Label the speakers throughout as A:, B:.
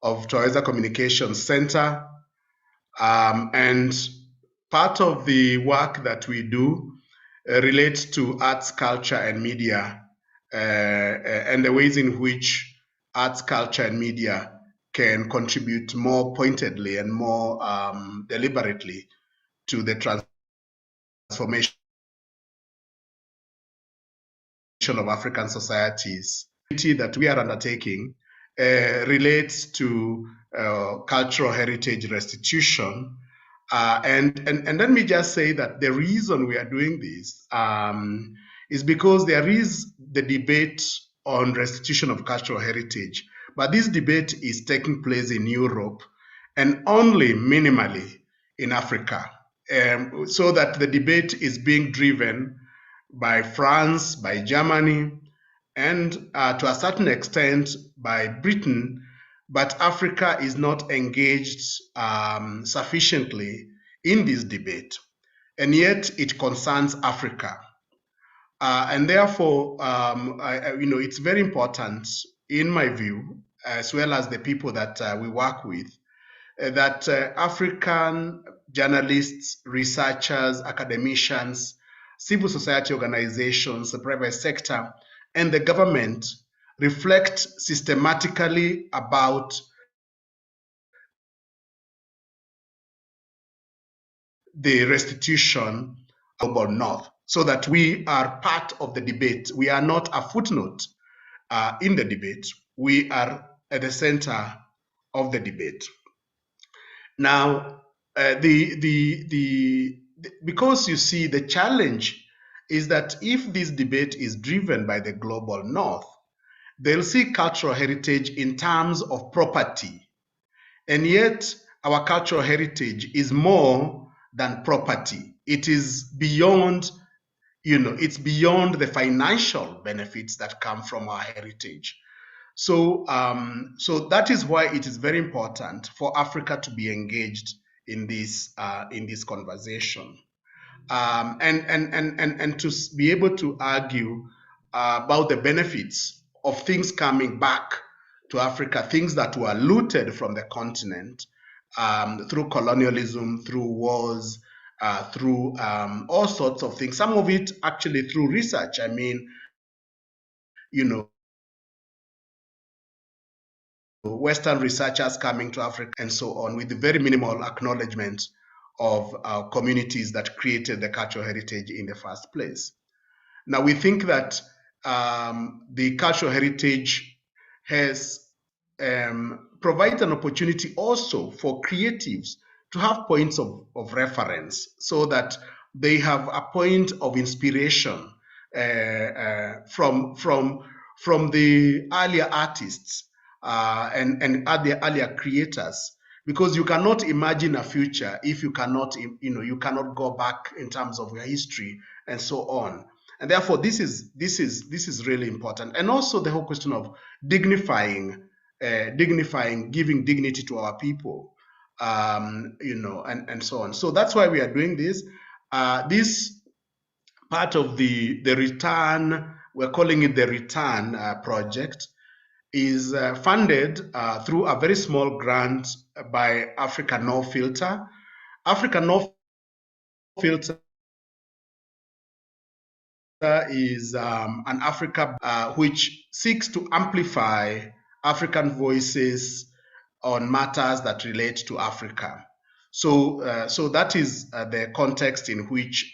A: of Toyota Communications Center. And part of the work that we do relates to arts, culture, and media, and the ways in which arts, culture, and media can contribute more pointedly and more deliberately to the transformation of African societies. That we are undertaking relates to cultural heritage restitution. And let me just say that the reason we are doing this is because there is the debate on restitution of cultural heritage, but this debate is taking place in Europe and only minimally in Africa, so that the debate is being driven by France, by Germany, and to a certain extent by Britain, but Africa is not engaged sufficiently in this debate, and yet it concerns Africa. And therefore, it's very important, in my view, as well as the people that we work with, that African journalists, researchers, academicians, civil society organizations, the private sector, and the government reflect systematically about the restitution of Global North, so that we are part of the debate. We are not a footnote in the debate. We are at the center of the debate. Now, because you see, the challenge is that if this debate is driven by the Global North, they'll see cultural heritage in terms of property. And yet, our cultural heritage is more than property. It is beyond, it's beyond the financial benefits that come from our heritage. So that is why it is very important for Africa to be engaged in this conversation, and to be able to argue about the benefits of things coming back to Africa, things that were looted from the continent through colonialism, through wars, through all sorts of things. Some of it actually through research. I mean, Western researchers coming to Africa and so on, with very minimal acknowledgement of communities that created the cultural heritage in the first place. Now, we think that the cultural heritage has provided an opportunity also for creatives to have points of reference, so that they have a point of inspiration from the earlier artists and the earlier creators, because you cannot imagine a future if you cannot, you cannot go back in terms of your history and so on. And therefore, this is really important. And also the whole question of dignifying, giving dignity to our people, and so on. So that's why we are doing this. This part of the return, we're calling it the return project, is funded through a very small grant by Africa No Filter. Africa No Filter is an Africa which seeks to amplify African voices on matters that relate to Africa. So, so that is the context in which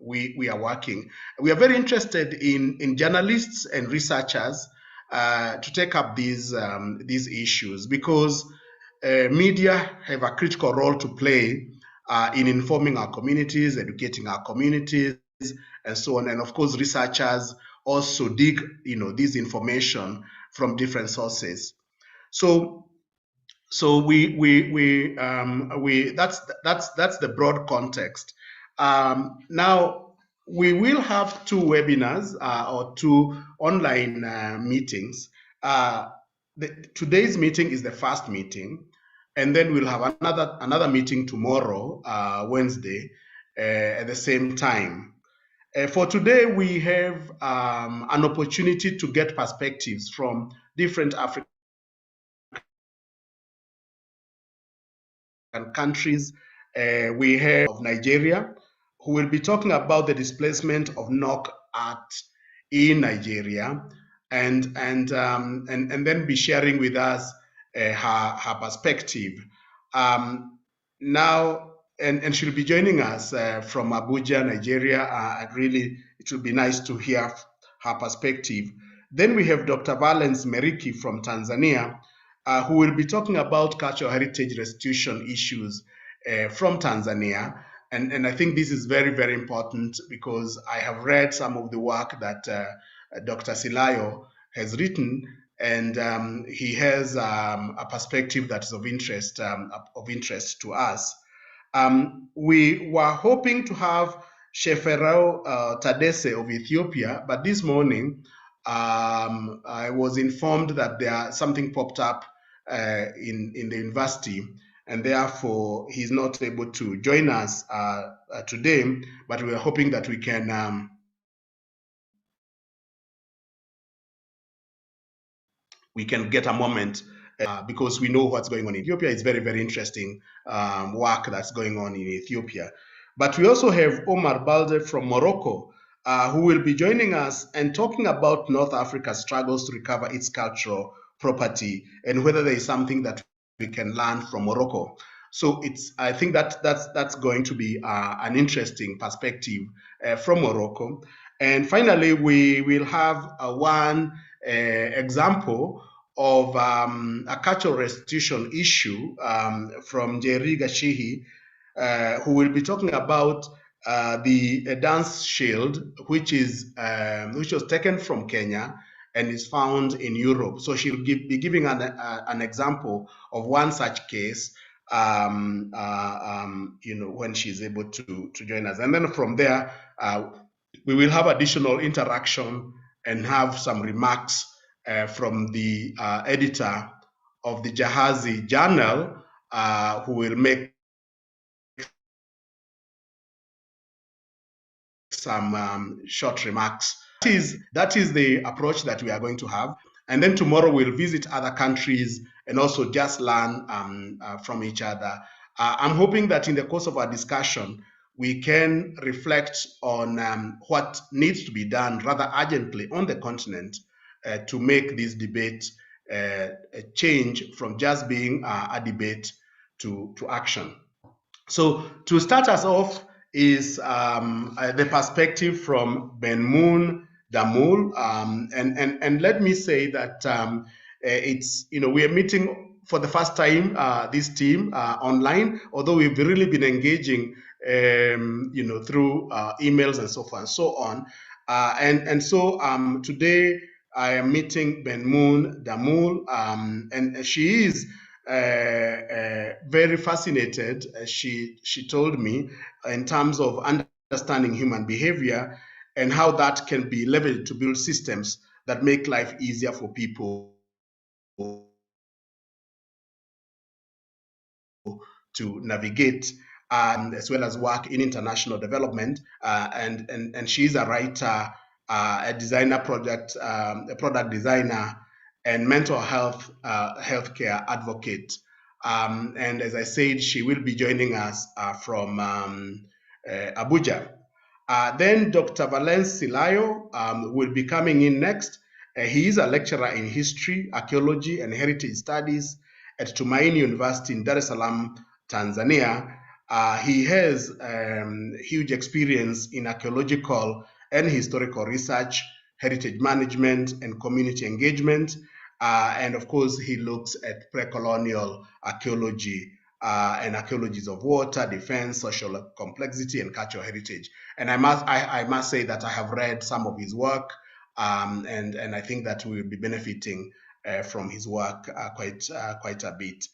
A: we are working. We are very interested in journalists and researchers to take up these issues, because media have a critical role to play in informing our communities, educating our communities, and so on. And of course, researchers also dig, this information from different sources. So we that's the broad context. Now we will have two webinars or two online meetings. Today's meeting is the first meeting, and then we'll have another meeting tomorrow, Wednesday, at the same time. For today, we have an opportunity to get perspectives from different African countries. We have of Nigeria, who will be talking about the displacement of knock art in Nigeria, and then be sharing with us her perspective. Now, and she'll be joining us from Abuja, Nigeria. Really, it will be nice to hear her perspective. Then we have Dr. Valens Meriki from Tanzania, who will be talking about cultural heritage restitution issues from Tanzania. And I think this is very, very important because I have read some of the work that Dr. Silayo has written, and he has a perspective that is of interest to us. We were hoping to have Sheferao Tadese of Ethiopia, but this morning I was informed that something popped up in the university, and therefore he's not able to join us today, but we are hoping that we can get a moment because we know what's going on in Ethiopia. It's very, very interesting work that's going on in Ethiopia. But we also have Omar Balde from Morocco, who will be joining us and talking about North Africa's struggles to recover its cultural property and whether there is something that we can learn from Morocco. So I think that's going to be an interesting perspective from Morocco. And finally, we will have one example of a cultural restitution issue from Jerry Gashihi, who will be talking about the dance shield, which was taken from Kenya and is found in Europe. So she'll be giving an example of one such case, when she's able to join us. And then from there, we will have additional interaction and have some remarks from the editor of the Jahazi Journal, who will make some short remarks. That is the approach that we are going to have. And then tomorrow we'll visit other countries and also just learn from each other. I'm hoping that in the course of our discussion, we can reflect on what needs to be done rather urgently on the continent to make this debate change from just being a debate to action. So to start us off is the perspective from Ben-Moon Damul, and let me say that we are meeting for the first time, this team online, although we've really been engaging through emails and so forth and so on. So today I am meeting Ben-Moon Damul, and she is very fascinated, she told me, in terms of understanding human behavior and how that can be leveraged to build systems that make life easier for people to navigate, as well as work in international development. And she's a writer, a designer, a product designer, and mental health healthcare advocate. And as I said, she will be joining us from Abuja. Then Dr. Valens Silayo will be coming in next. He is a lecturer in history, archaeology, and heritage studies at Tumaini University in Dar es Salaam, Tanzania. He has huge experience in archaeological and historical research, heritage management, and community engagement. And of course, he looks at pre-colonial archaeology and archaeologies of water, defense, social complexity, and cultural heritage. And I must say that I have read some of his work, and I think that we will be benefiting from his work quite a bit.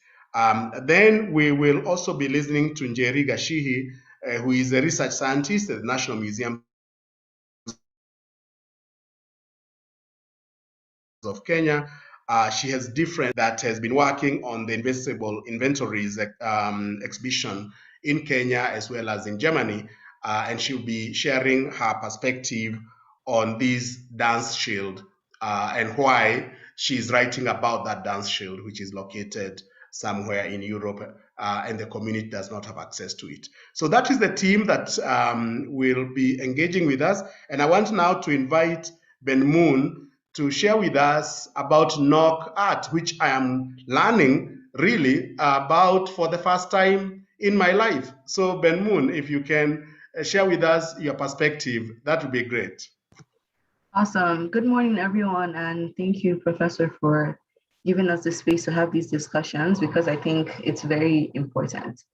A: Then we will also be listening to Njeri Gashihi, who is a research scientist at the National Museum of Kenya. She has been working on the invisible inventories exhibition in Kenya as well as in Germany, and she'll be sharing her perspective on this dance shield and why she's writing about that dance shield, which is located somewhere in Europe, and the community does not have access to it. So that is the team that will be engaging with us. And I want now to invite Ben Moon to share with us about knock art, which I am learning really about for the first time in my life. So Ben Moon, if you can share with us your perspective, that would be great.
B: Awesome. Good morning, everyone. And thank you, Professor, for giving us the space to have these discussions, because I think it's very important.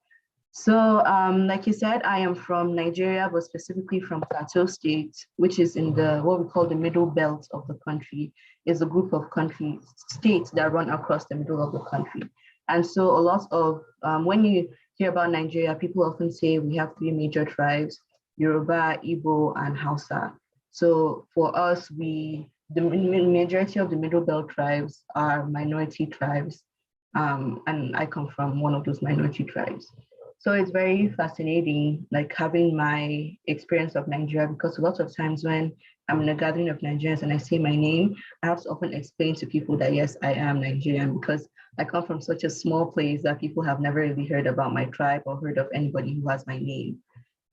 B: So like you said, I am from Nigeria, but specifically from Plateau State, which is in the what we call the middle belt of the country. Is a group of country states that run across the middle of the country. And so a lot of, when you hear about Nigeria, people often say we have three major tribes: Yoruba, Igbo, and Hausa. So for us, the majority of the middle belt tribes are minority tribes. And I come from one of those minority tribes. So it's very fascinating, like having my experience of Nigeria, because a lot of times when I'm in a gathering of Nigerians and I say my name, I have to often explain to people that yes, I am Nigerian, because I come from such a small place that people have never really heard about my tribe or heard of anybody who has my name.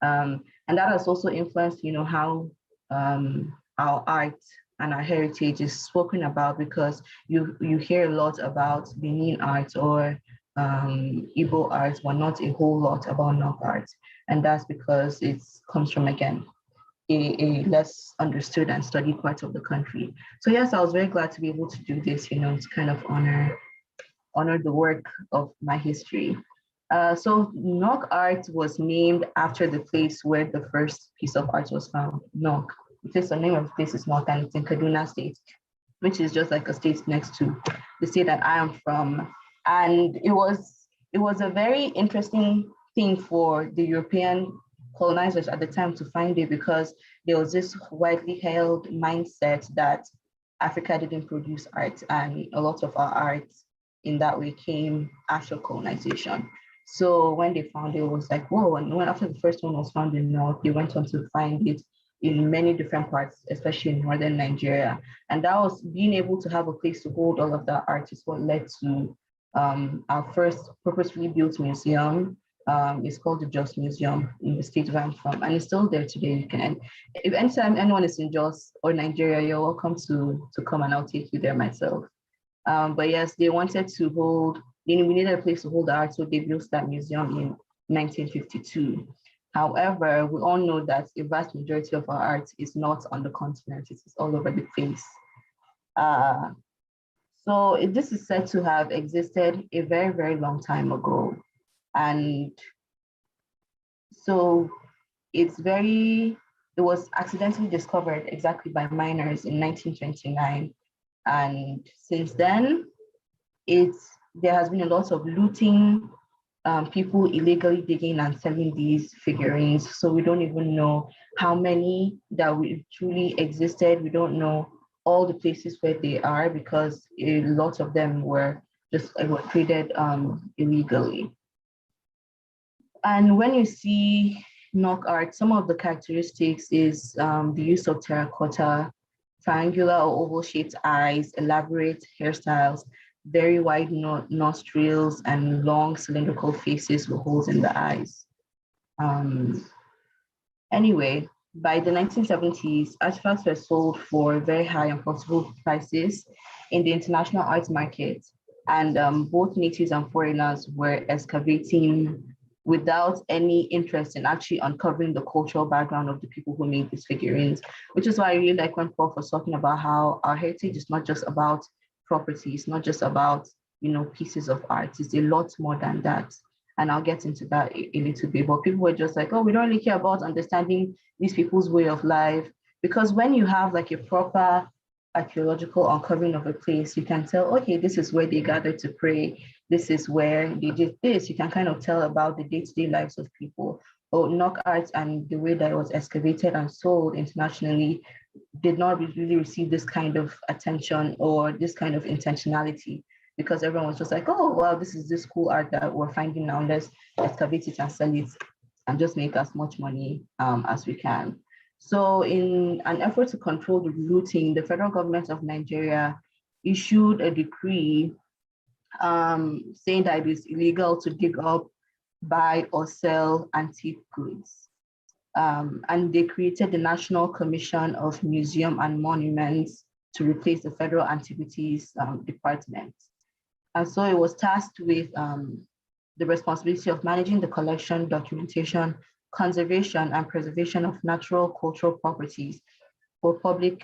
B: And that has also influenced, how our art and our heritage is spoken about, because you hear a lot about Benin art or Igbo art, but not a whole lot about Nok art. And that's because it comes from, again, a less understood and studied part of the country. So yes, I was very glad to be able to do this, to kind of honor the work of my history. So Nok art was named after the place where the first piece of art was found, Nok. Because the name of the place is Nok, and it's in Kaduna State, which is just like a state next to the state that I am from. And it was a very interesting thing for the European colonizers at the time to find it, because there was this widely held mindset that Africa didn't produce art, and a lot of our art in that way came after colonization. So when they found it, it was like, whoa, and when after the first one was found in North, they went on to find it in many different parts, especially in northern Nigeria. And that was being able to have a place to hold all of that art is what led to our first purposefully built museum. It's called the Jos Museum in the state where I'm from, and it's still there today. You can, if anytime anyone is in Jos or Nigeria, you're welcome to come, and I'll take you there myself. But yes, they wanted to hold, we needed a place to hold the art, so they built that museum in 1952. However, we all know that a vast majority of our art is not on the continent, it is all over the place. So this is said to have existed a very, very long time ago. And so it was accidentally discovered exactly by miners in 1929. And since then, there has been a lot of looting, people illegally digging and selling these figurines. So we don't even know how many that truly existed. We don't know all the places where they are, because a lot of them were traded illegally. And when you see Nok art, some of the characteristics is the use of terracotta, triangular or oval-shaped eyes, elaborate hairstyles, very wide nostrils, and long cylindrical faces with holes in the eyes. Anyway, by the 1970s, artifacts were sold for very high and profitable prices in the international art market, and both natives and foreigners were excavating without any interest in actually uncovering the cultural background of the people who made these figurines, which is why I really like when Prof was talking about how our heritage is not just about property, it's not just about, pieces of art, it's a lot more than that. And I'll get into that a little bit, but people were just like, oh, we don't really care about understanding these people's way of life, because when you have like a proper archaeological uncovering of a place, you can tell, okay, this is where they gathered to pray, this is where they did this. You can kind of tell about the day-to-day lives of people. But Nok art and the way that it was excavated and sold internationally did not really receive this kind of attention or this kind of intentionality, because everyone was just like, oh, well, this is this cool art that we're finding now, let's excavate it and sell it and just make as much money as we can. So in an effort to control the looting, the federal government of Nigeria issued a decree saying that it is illegal to dig up, buy, or sell antique goods. And they created the National Commission of Museum and Monuments to replace the Federal Antiquities Department. And so it was tasked with the responsibility of managing the collection, documentation, conservation, and preservation of natural cultural properties for public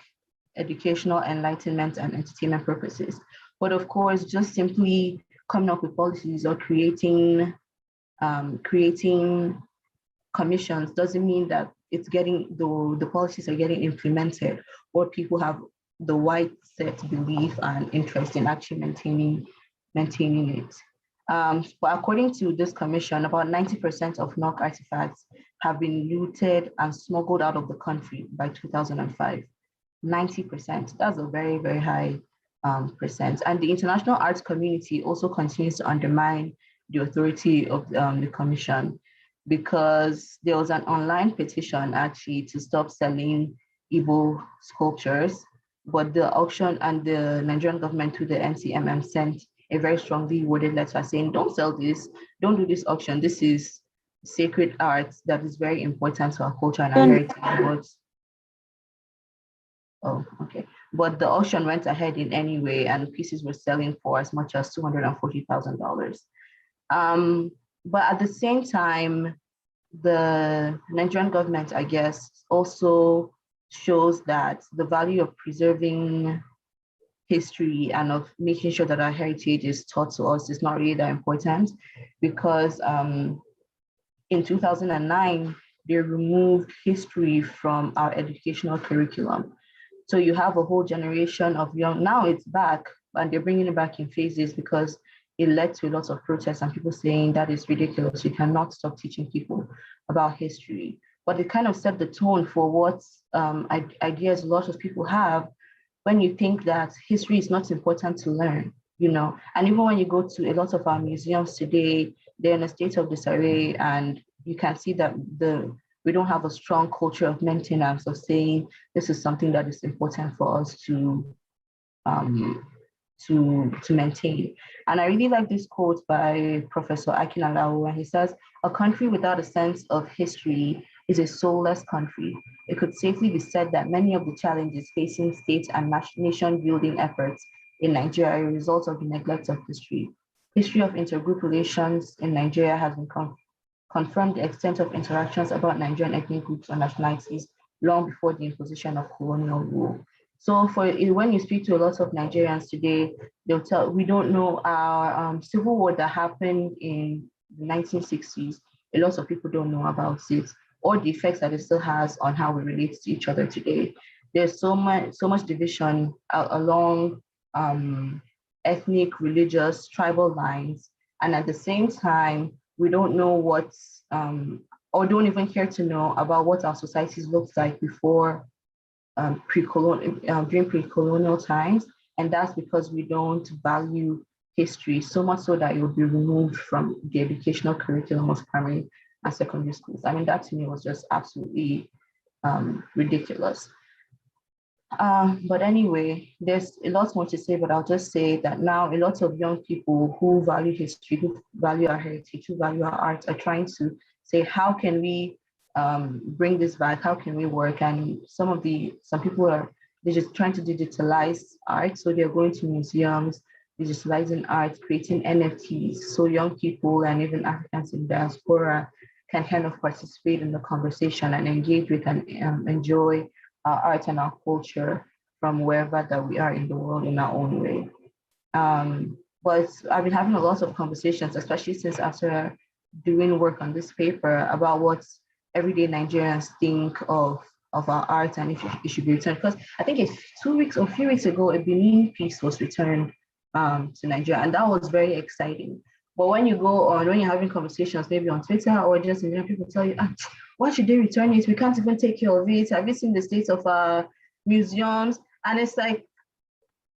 B: educational, enlightenment, and entertainment purposes. But of course, just simply coming up with policies or creating commissions doesn't mean that it's getting the policies are getting implemented, or people have the widespread belief and interest in actually maintaining it. But according to this commission, about 90% of NOC artifacts have been looted and smuggled out of the country by 2005. 90%, that's a very, very high percent. And the international arts community also continues to undermine the authority of the commission, because there was an online petition actually to stop selling Igbo sculptures, but the auction and the Nigerian government to the NCMM sent a very strongly worded letter saying, don't sell this, don't do this auction. This is sacred art that is very important to our culture and our heritage. But the auction went ahead in any way, and pieces were selling for as much as $240,000. But at the same time, the Nigerian government, I guess, also shows that the value of preserving history and of making sure that our heritage is taught to us is not really that important, because in 2009, they removed history from our educational curriculum. So you have a whole generation of young, now it's back, and they're bringing it back in phases because it led to a lot of protests and people saying that is ridiculous. You cannot stop teaching people about history. But it kind of set the tone for what ideas a lot of people have when you think that history is not important to learn, you know. And even when you go to a lot of our museums today, they're in a state of disarray, and you can see that we don't have a strong culture of maintenance, of saying this is something that is important for us to maintain. And I really like this quote by Professor Akinlawo, where he says, "A country without a sense of history is a soulless country. It could safely be said that many of the challenges facing state and nation building efforts in Nigeria are a result of the neglect of history. History of intergroup relations in Nigeria has been confirmed the extent of interactions about Nigerian ethnic groups or nationalities long before the imposition of colonial rule." So when you speak to a lot of Nigerians today, they'll tell, we don't know our civil war that happened in the 1960s. A lot of people don't know about it, or the effects that it still has on how we relate to each other today. There's so much division along ethnic, religious, tribal lines. And at the same time, we don't know what's, or don't even care to know about what our societies looked like before during pre-colonial times. And that's because we don't value history, so much so that it will be removed from the educational curriculum of primary and secondary schools. I mean, that to me was just absolutely ridiculous. But anyway, there's a lot more to say, but I'll just say that now a lot of young people who value history, who value our heritage, who value our art, are trying to say, how can we bring this back? How can we work? And some people they're just trying to digitalize art. So they're going to museums, digitalizing art, creating NFTs. So young people and even Africans in diaspora can kind of participate in the conversation and engage with and enjoy our art and our culture from wherever that we are in the world in our own way. But I've been having a lot of conversations, especially since after doing work on this paper, about what everyday Nigerians think of our art and if it should be returned. Because I think a few weeks ago, a Benin piece was returned to Nigeria, and that was very exciting. But when you're having conversations, maybe on Twitter or just in general, people tell you, why should they return it? We can't even take care of it. Have you seen the state of our museums? And it's like,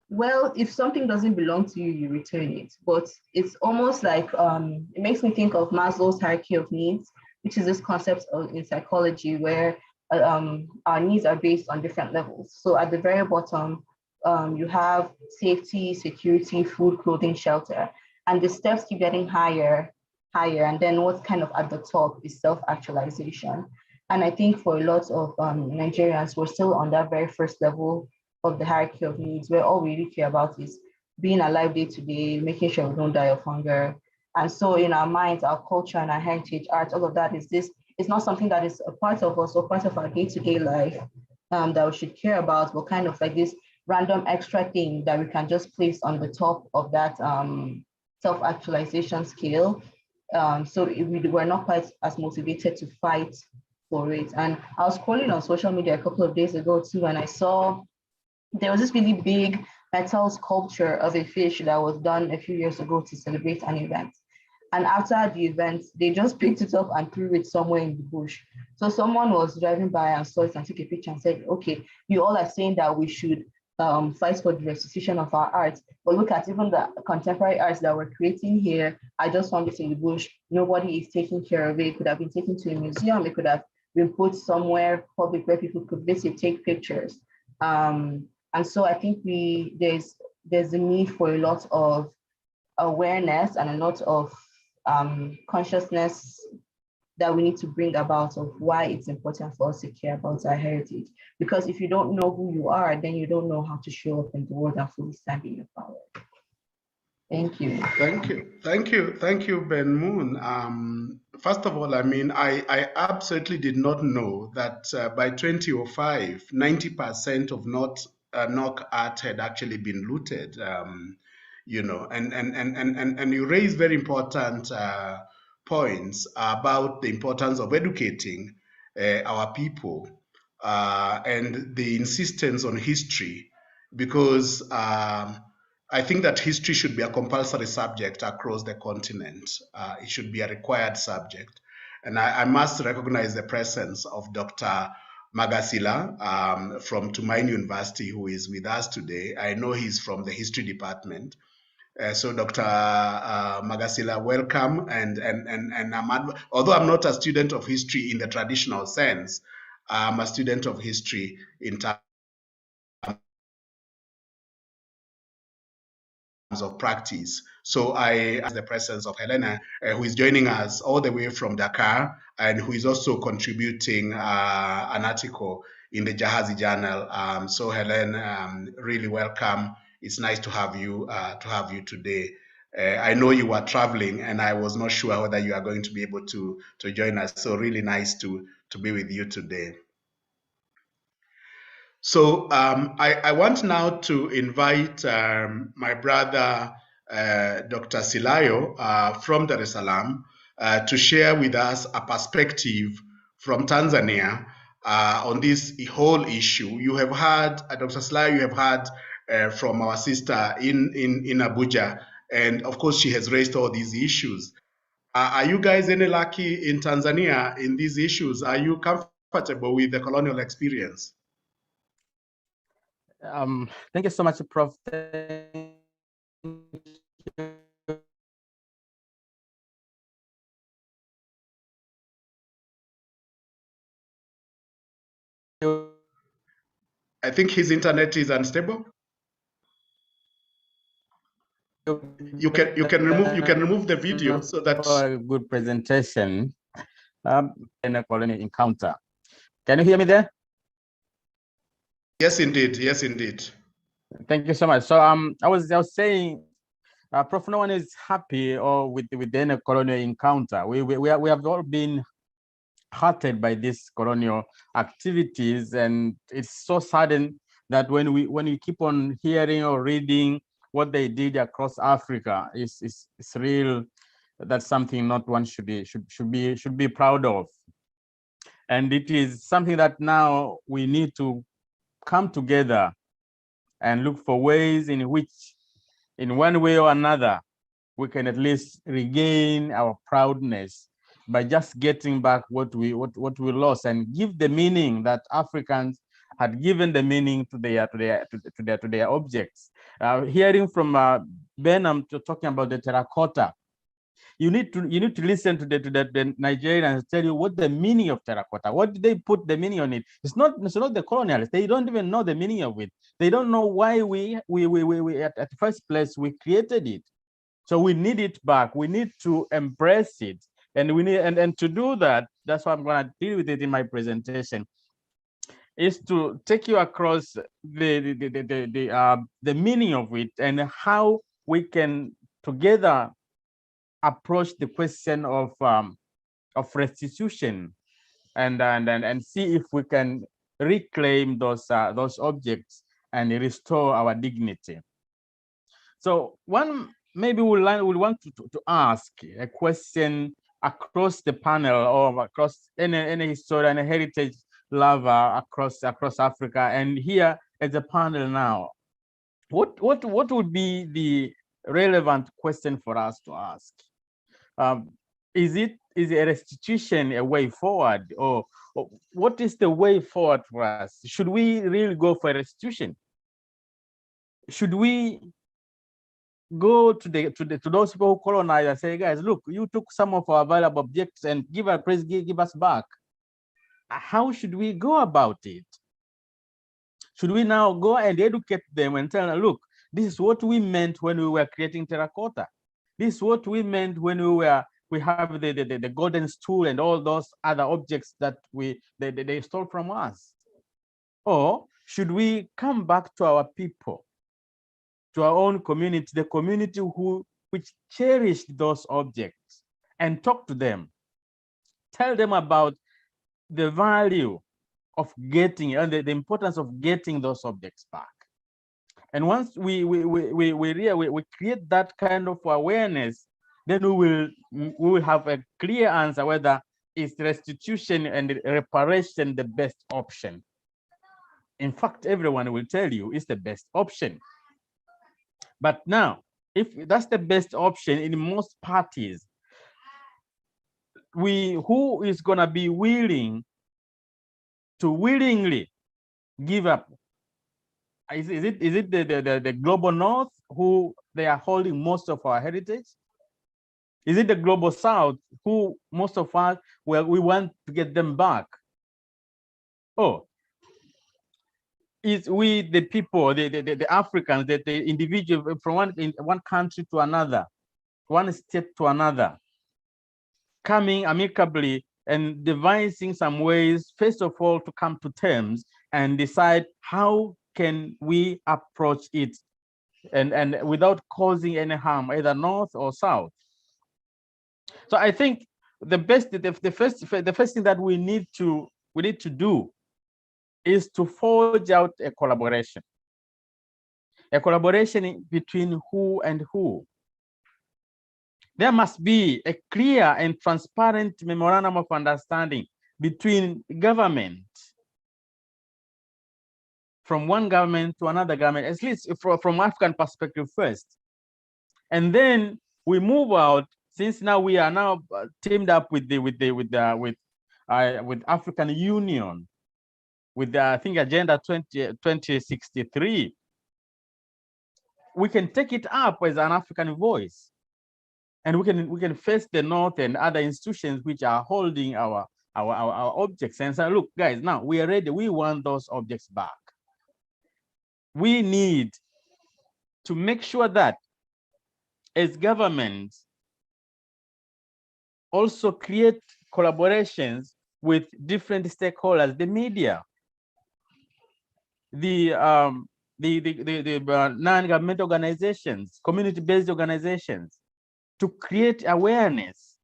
B: well, if something doesn't belong to you, you return it. But it's almost like, it makes me think of Maslow's hierarchy of needs, which is this concept in psychology where our needs are based on different levels. So at the very bottom, you have safety, security, food, clothing, shelter, and the steps keep getting higher, and then what's kind of at the top is self-actualization. And I think for a lot of Nigerians, we're still on that very first level of the hierarchy of needs, where all we really care about is being alive day to day, making sure we don't die of hunger. And so in our minds, our culture and our heritage, art, all of that is this, it's not something that is a part of us or part of our day-to-day life that we should care about, but kind of like this random extra thing that we can just place on the top of that self-actualization scale. So we're not quite as motivated to fight for it. And I was scrolling on social media a couple of days ago too, and I saw there was this really big metal sculpture of a fish that was done a few years ago to celebrate an event. And after the event, they just picked it up and threw it somewhere in the bush. So someone was driving by and saw it and took a picture and said, okay, you all are saying that we should fight for the restitution of our art, but look at even the contemporary arts that we're creating here. I just found it in the bush. Nobody is taking care of it. It could have been taken to a museum. It could have been put somewhere public where people could visit, take pictures. And so I think there's a need for a lot of awareness and a lot of consciousness that we need to bring about of why it's important for us to care about our heritage. Because if you don't know who you are, then you don't know how to show up in the world and fully stand in your power. Thank you.
A: Thank you, Ben Moon. First of all, I mean, I absolutely did not know that by 2005, 90% of NOC art had actually been looted. You know, and you raise very important points about the importance of educating our people and the insistence on history, because I think that history should be a compulsory subject across the continent. It should be a required subject. And I must recognize the presence of Dr. Magasila from Tumaini University, who is with us today. I know he's from the history department. So Dr. Magasila, welcome. And although I'm not a student of history in the traditional sense, I'm a student of history in terms of practice. So I ask the presence of Helena, who is joining us all the way from Dakar, and who is also contributing an article in the Jahazi Journal. So Helen, really welcome. It's nice to have you today. I know you were traveling, and I was not sure whether you are going to be able to join us. So really nice to be with you today. So I want now to invite my brother, Dr. Silayo from Dar es Salaam to share with us a perspective from Tanzania on this whole issue. You have heard, Dr. Silayo, you have heard from our sister in Abuja, and of course she has raised all these issues. Are you guys any lucky in Tanzania in these issues? Are you comfortable with the colonial experience?
C: Thank you so much, Prof.
A: I think his internet is unstable. You can remove the video so that
C: a good presentation in a colonial encounter. Can you hear me there?
A: Yes, indeed. Yes, indeed.
C: Thank you so much. So I was saying, Prof, no one is happy or with the colonial encounter. We have all been hurted by these colonial activities, and it's so sudden that when you keep on hearing or reading what they did across Africa, it's real. That's something not one should be proud of, and it is something that now we need to come together and look for ways in which, in one way or another, we can at least regain our proudness by just getting back what we lost, and give the meaning that Africans had given the meaning to their objects. Hearing from Ben, I'm talking about the terracotta. You need to listen to the Nigerians tell you what the meaning of terracotta. What did they put the meaning on it? It's not the colonialists. They don't even know the meaning of it. They don't know why we at the first place we created it. So we need it back. We need to embrace it, and we need and to do that. That's why I'm going to deal with it in my presentation. Is to take you across the meaning of it and how we can together approach the question of restitution and see if we can reclaim those objects and restore our dignity. So maybe we'll want to ask a question across the panel or across any historian, any heritage lover across Africa, and here as a panel now. What would be the relevant question for us to ask? Is a restitution a way forward, or what is the way forward for us? Should we really go for restitution? Should we go to those people who colonize and say, guys, look, you took some of our valuable objects and give us back? How should we go about it? Should we now go and educate them and tell them, look, this is what we meant when we were creating terracotta. This is what we meant when we have the golden stool and all those other objects that they stole from us? Or should we come back to our people, to our own community, the community which cherished those objects, and talk to them, tell them about the value of getting and the importance of getting those objects back? And once we create that kind of awareness, then we will have a clear answer whether is restitution and reparation the best option. In fact, everyone will tell you it's the best option. But now, if that's the best option in most parties, who is going to be willing to willingly give up? Is it the global north who they are holding most of our heritage? Is it the global south who most of us, well, we want to get them back? Oh, is we the people, the Africans, the individual from one country to another, one state to another, coming amicably and devising some ways, first of all, to come to terms and decide how can we approach it and without causing any harm, either north or south. So I think the first thing that we need to do is to forge out a collaboration between who and who. There must be a clear and transparent memorandum of understanding between government, from one government to another government, at least from African perspective first. And then we move out, since now we are now teamed up with African Union, with I think Agenda 2063. We can take it up as an African voice, and we can face the North and other institutions which are holding our objects and say, look, guys, now we are ready. We want those objects back. We need to make sure that as governments also create collaborations with different stakeholders, the media, the non-governmental organizations, community-based organizations, to create awareness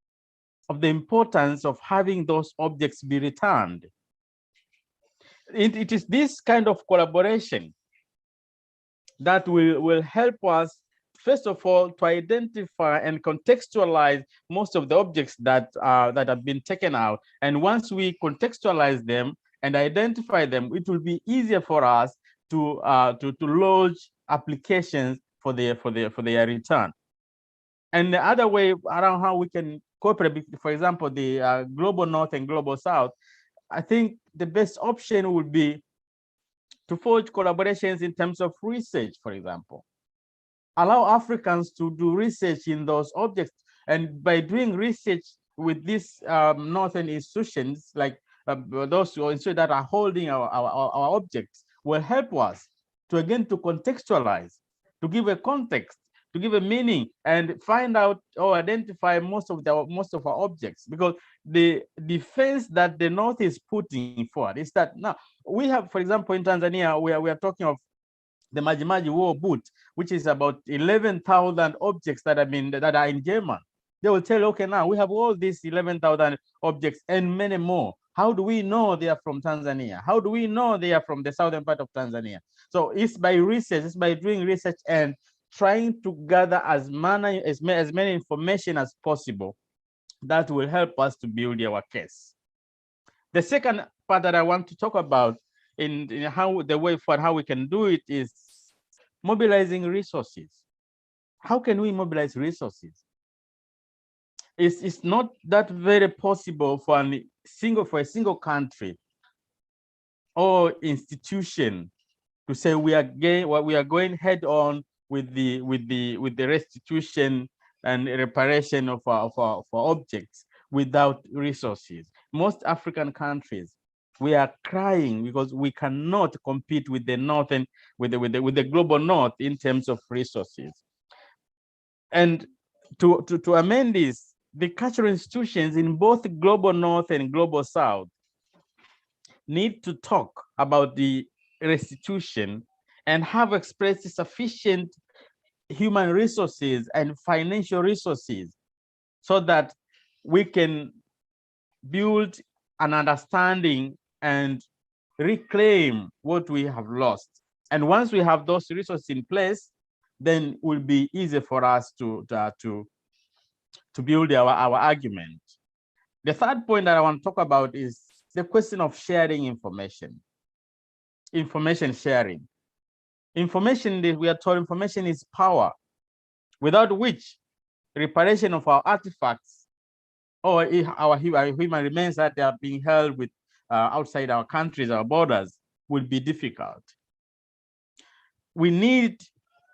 C: of the importance of having those objects be returned. It is this kind of collaboration that will help us, first of all, to identify and contextualize most of the objects that have been taken out. And once we contextualize them and identify them, it will be easier for us to lodge applications for their return. And the other way around how we can cooperate, for example, the global North and global South, I think the best option would be to forge collaborations in terms of research, for example. Allow Africans to do research in those objects And by doing research with these northern institutions, like those that are holding our objects, will help us to again to contextualize, to give a context, to give a meaning, and find out or identify most of our objects. Because the defense that the North is putting forward is that now we have, for example, in Tanzania, we are talking of the Majimaji War Boot, which is about 11,000 objects that are in German. They will tell, okay, now we have all these 11,000 objects and many more. How do we know they are from Tanzania? How do we know they are from the southern part of Tanzania? So it's by research, it's by doing research and trying to gather as many information as possible that will help us to build our case. The second part that I want to talk about in how the way forward, how we can do it, is mobilizing resources. How can we mobilize resources? It's not that very possible for a single country or institution to say we are going head on with the restitution and reparation of our objects without resources. Most African countries, we are crying because we cannot compete with the northern, with the global north in terms of resources. And to amend this, the cultural institutions in both global north and global south need to talk about the restitution and have expressed sufficient human resources and financial resources so that we can build an understanding and reclaim what we have lost. And once we have those resources in place, then it will be easy for us to build our argument. The third point that I want to talk about is the question of sharing information. Information sharing. Information, we are told information is power, without which reparation of our artifacts or our human remains that they are being held with outside our countries, our borders, will be difficult. We need,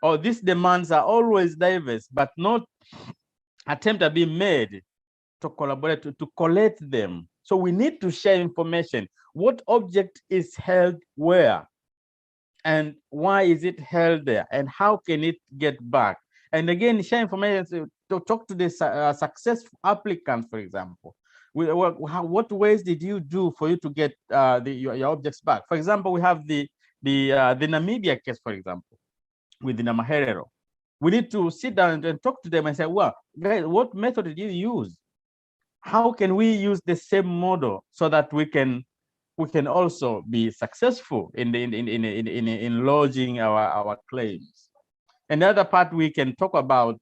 C: or these demands are always diverse, but not attempt are being made to collaborate, to collect them. So we need to share information. What object is held where? And why is it held there? And how can it get back? And again, share information to talk to the successful applicants, for example. What ways did you do for you to get your objects back? For example, we have the Namibia case, for example, with the Namaherero. We need to sit down and talk to them and say, well, guys, what method did you use? How can we use the same model so that we can also be successful in lodging our claims? And the other part we can talk about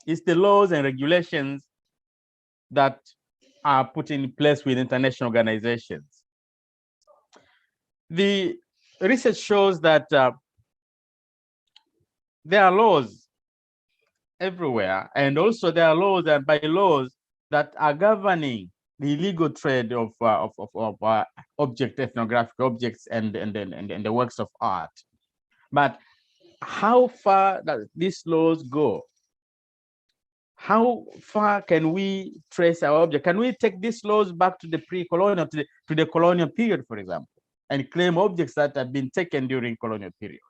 C: is the laws and regulations that are put in place with international organizations. The research shows that there are laws everywhere, and also there are laws and bylaws that are governing the illegal trade of ethnographic objects and the works of art. But how far does these laws go? How far can we trace our object? Can we take these laws back to the pre-colonial, to the colonial period, for example, and claim objects that have been taken during colonial period?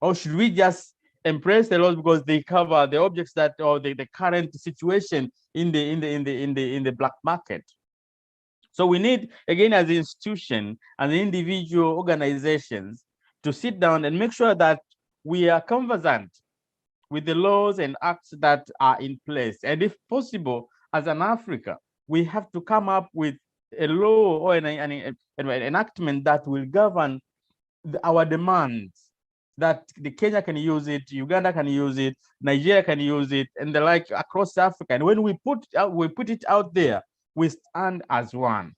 C: Or should we just embrace the laws because they cover the objects that, or the current situation in the black market? So we need, again, as an institution and individual organizations, to sit down and make sure that we are conversant with the laws and acts that are in place. And if possible, as an Africa, we have to come up with a law or an enactment that will govern our demands, that the Kenya can use it, Uganda can use it, Nigeria can use it, and the like across Africa. And when we put it out there, we stand as one.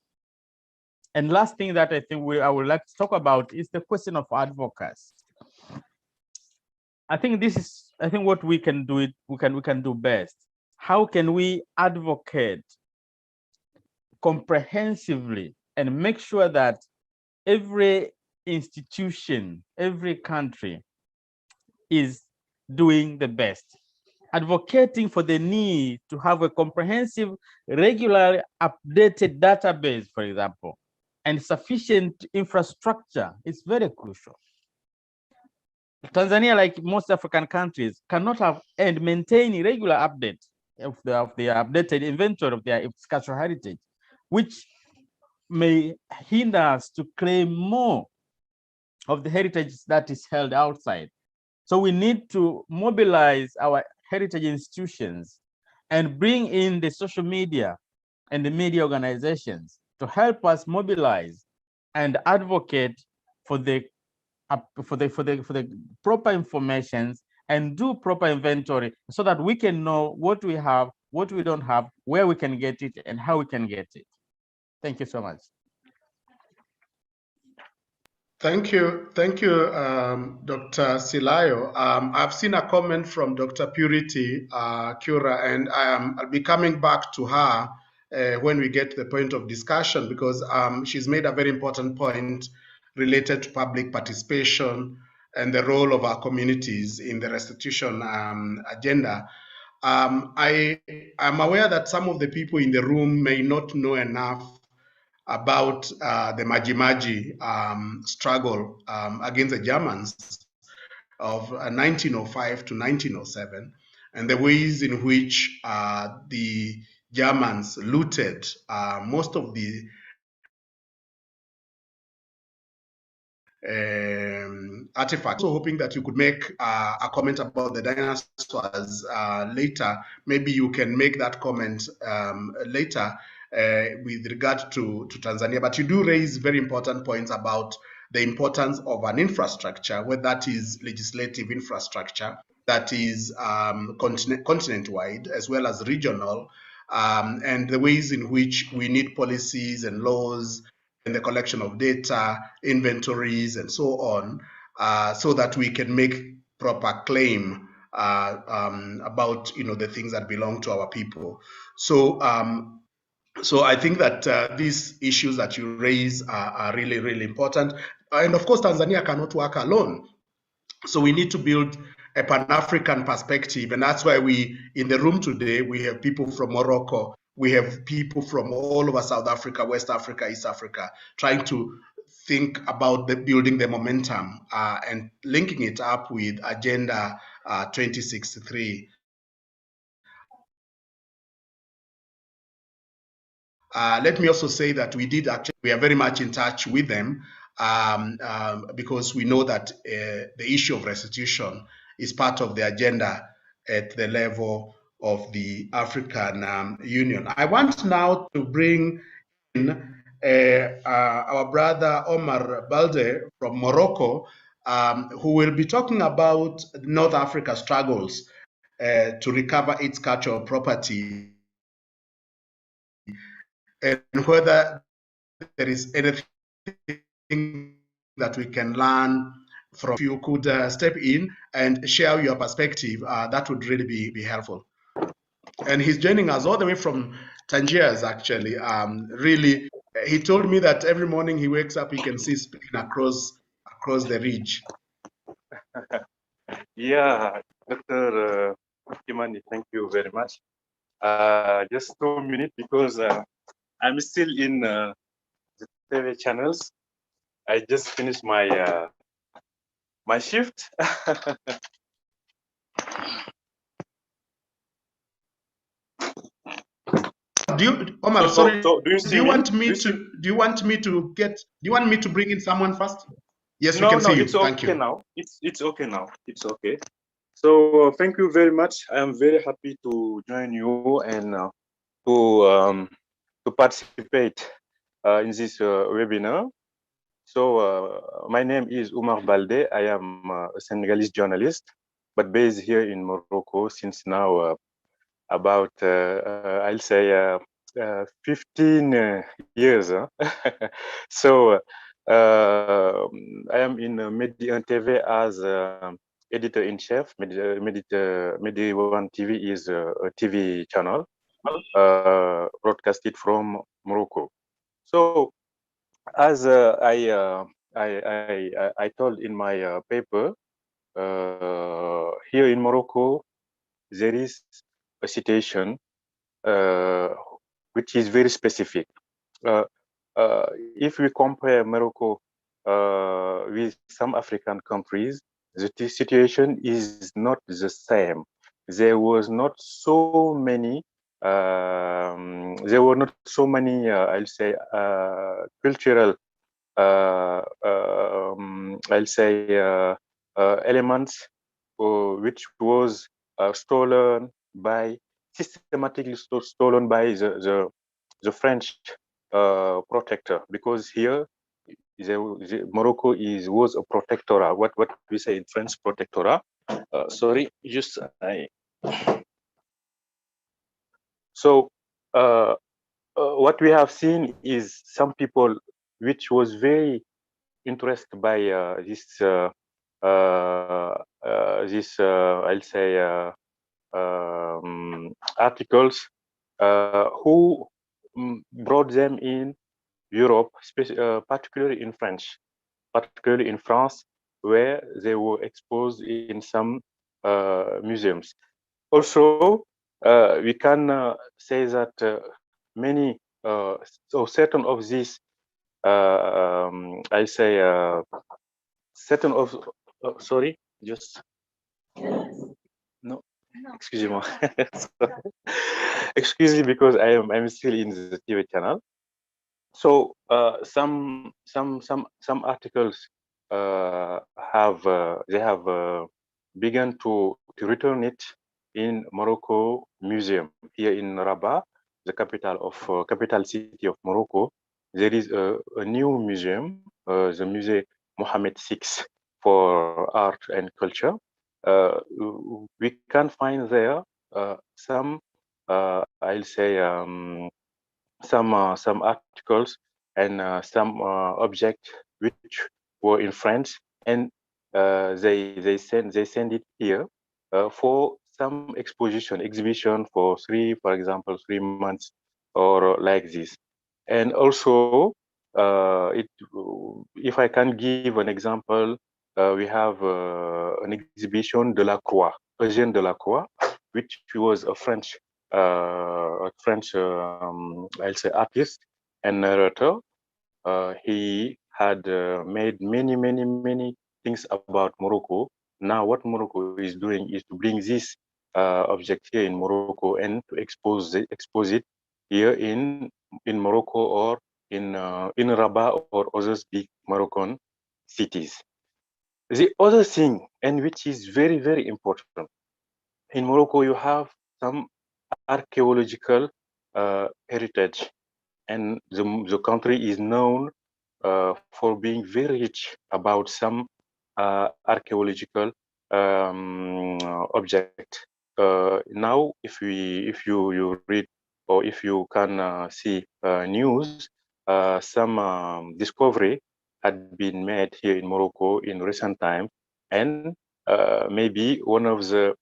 C: And last thing that I think I would like to talk about is the question of advocacy. I think this is, I think what we can do, we can do best. How can we advocate comprehensively and make sure that every institution, every country is doing the best? advocating for the need to have a comprehensive, regularly updated database, for example, and sufficient infrastructure is very crucial. Tanzania, like most African countries, cannot have and maintain regular update of the updated inventory of their cultural heritage, which may hinder us to claim more of the heritage that is held outside. So we need to mobilize our heritage institutions and bring in the social media and the media organizations to help us mobilize and advocate for the proper informations and do proper inventory so that we can know what we have, what we don't have, where we can get it, and how we can get it. Thank you so much.
A: Thank you, Dr. Silayo. I've seen a comment from Dr. Purity Cura, and I'll be coming back to her when we get to the point of discussion, because she's made a very important point related to public participation and the role of our communities in the restitution agenda. I'm aware that some of the people in the room may not know enough about the Maji-Maji struggle against the Germans of 1905 to 1907, and the ways in which the Germans looted most of the artifacts. So hoping that you could make a comment about the dinosaurs later. Maybe you can make that comment later with regard to Tanzania. But you do raise very important points about the importance of an infrastructure, whether that is legislative infrastructure, that is continent-wide as well as regional, and the ways in which we need policies and laws and the collection of data, inventories, and so on, so that we can make proper claim about the things that belong to our people. So I think that these issues that you raise are really, really important. And of course, Tanzania cannot work alone. So we need to build a Pan-African perspective. And that's why in the room today, we have people from Morocco, we have people from all over South Africa, West Africa, East Africa, trying to think about building the momentum and linking it up with Agenda 2063. Let me also say that we are very much in touch with them because we know that the issue of restitution is part of the agenda at the level of the African Union. I want now to bring in our brother Omar Balde from Morocco, who will be talking about North Africa struggles to recover its cultural property, and whether there is anything that we can learn from. If you could step in and share your perspective, that would really be helpful. And he's joining us all the way from Tangiers, actually. Really, he told me that every morning he wakes up, he can see speaking across the ridge.
D: Yeah, Dr. Kimani, thank you very much. Just 2 minutes because I'm still in the TV channels. I just finished my my shift.
A: Omar, sorry.
D: So do you
A: want me to bring in someone first? Yes,
D: no,
A: we can see you.
D: It's okay.
A: Thank you.
D: Now. It's okay now. It's okay. So thank you very much. I am very happy to join you and to participate in this webinar. So my name is Umar Balde. I am a Senegalese journalist, but based here in Morocco since now about I'll say 15 years. So I am in Medi TV as editor-in-chief. Medi One TV is a TV channel broadcasted from Morocco. So as I told in my paper, here in Morocco, there is a situation which is very specific. If we compare Morocco with some African countries, the situation is not the same. There was not so many. There were not so many. I'll say cultural. I'll say elements which was stolen by systematically stolen by the French protector, because here Morocco was a protectorate. What we say in French, protectorate. Sorry, just I. So what we have seen is some people which was very interested by this I'll say articles who brought them in Europe, particularly in particularly in France, where they were exposed in some museums. Also, we can say that many, so certain of these, I say, certain of, sorry, just, no, excuse me, excuse me, because I'm still in the TV channel. So some articles they have begun to return it in Morocco Museum here in Rabat, the capital city of Morocco. There is a new museum, the Musée Mohammed VI for art and culture. We can find there some, I'll say, some articles and some objects which were in France, and they send it here for some exhibition for for example, 3 months or like this. And also, if I can give an example, we have an exhibition de la Croix, Eugène de la Croix, which was a French I'll say artist and narrator. He had made many things about Morocco. Now what Morocco is doing is to bring this object here in Morocco and to expose it here in Morocco or in Rabat or other big Moroccan cities. The other thing, and which is very important, in Morocco you have some archaeological heritage, and the country is known for being very rich about some archaeological object. Now, if you read or if you can see news, some discovery had been made here in Morocco in recent time, and maybe one of the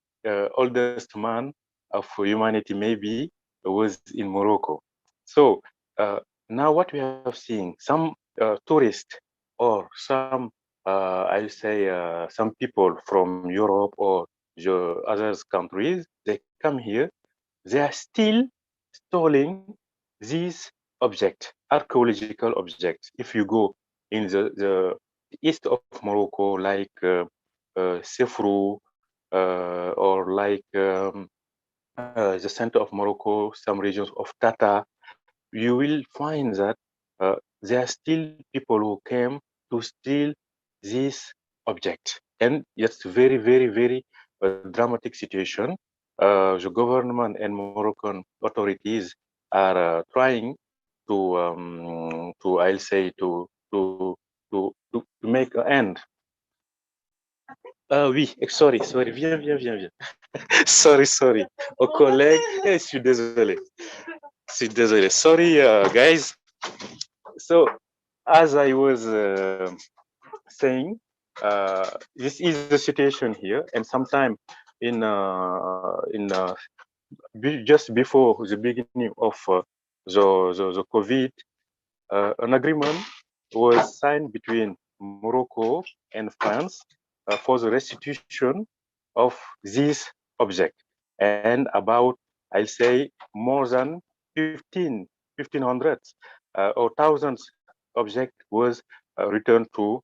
D: oldest man of humanity maybe was in Morocco. So now what we have seen, some tourists or some I'll say some people from Europe or the other countries, they come here, they are still stealing these objects, archaeological objects. If you go in the east of Morocco, like Sefrou, or like the center of Morocco, some regions of Tata, you will find that there are still people who came to steal this object. And it's very dramatic situation. The government and Moroccan authorities are trying to I'll say to make an end. Oui, sorry, viens. sorry. Au collègue, je suis désolé. Sorry, guys. So, as I was saying, this is the situation here, and sometime just before the beginning of the COVID, an agreement was signed between Morocco and France for the restitution of this object. and about, I'll say, more than 1500 or thousands object was returned to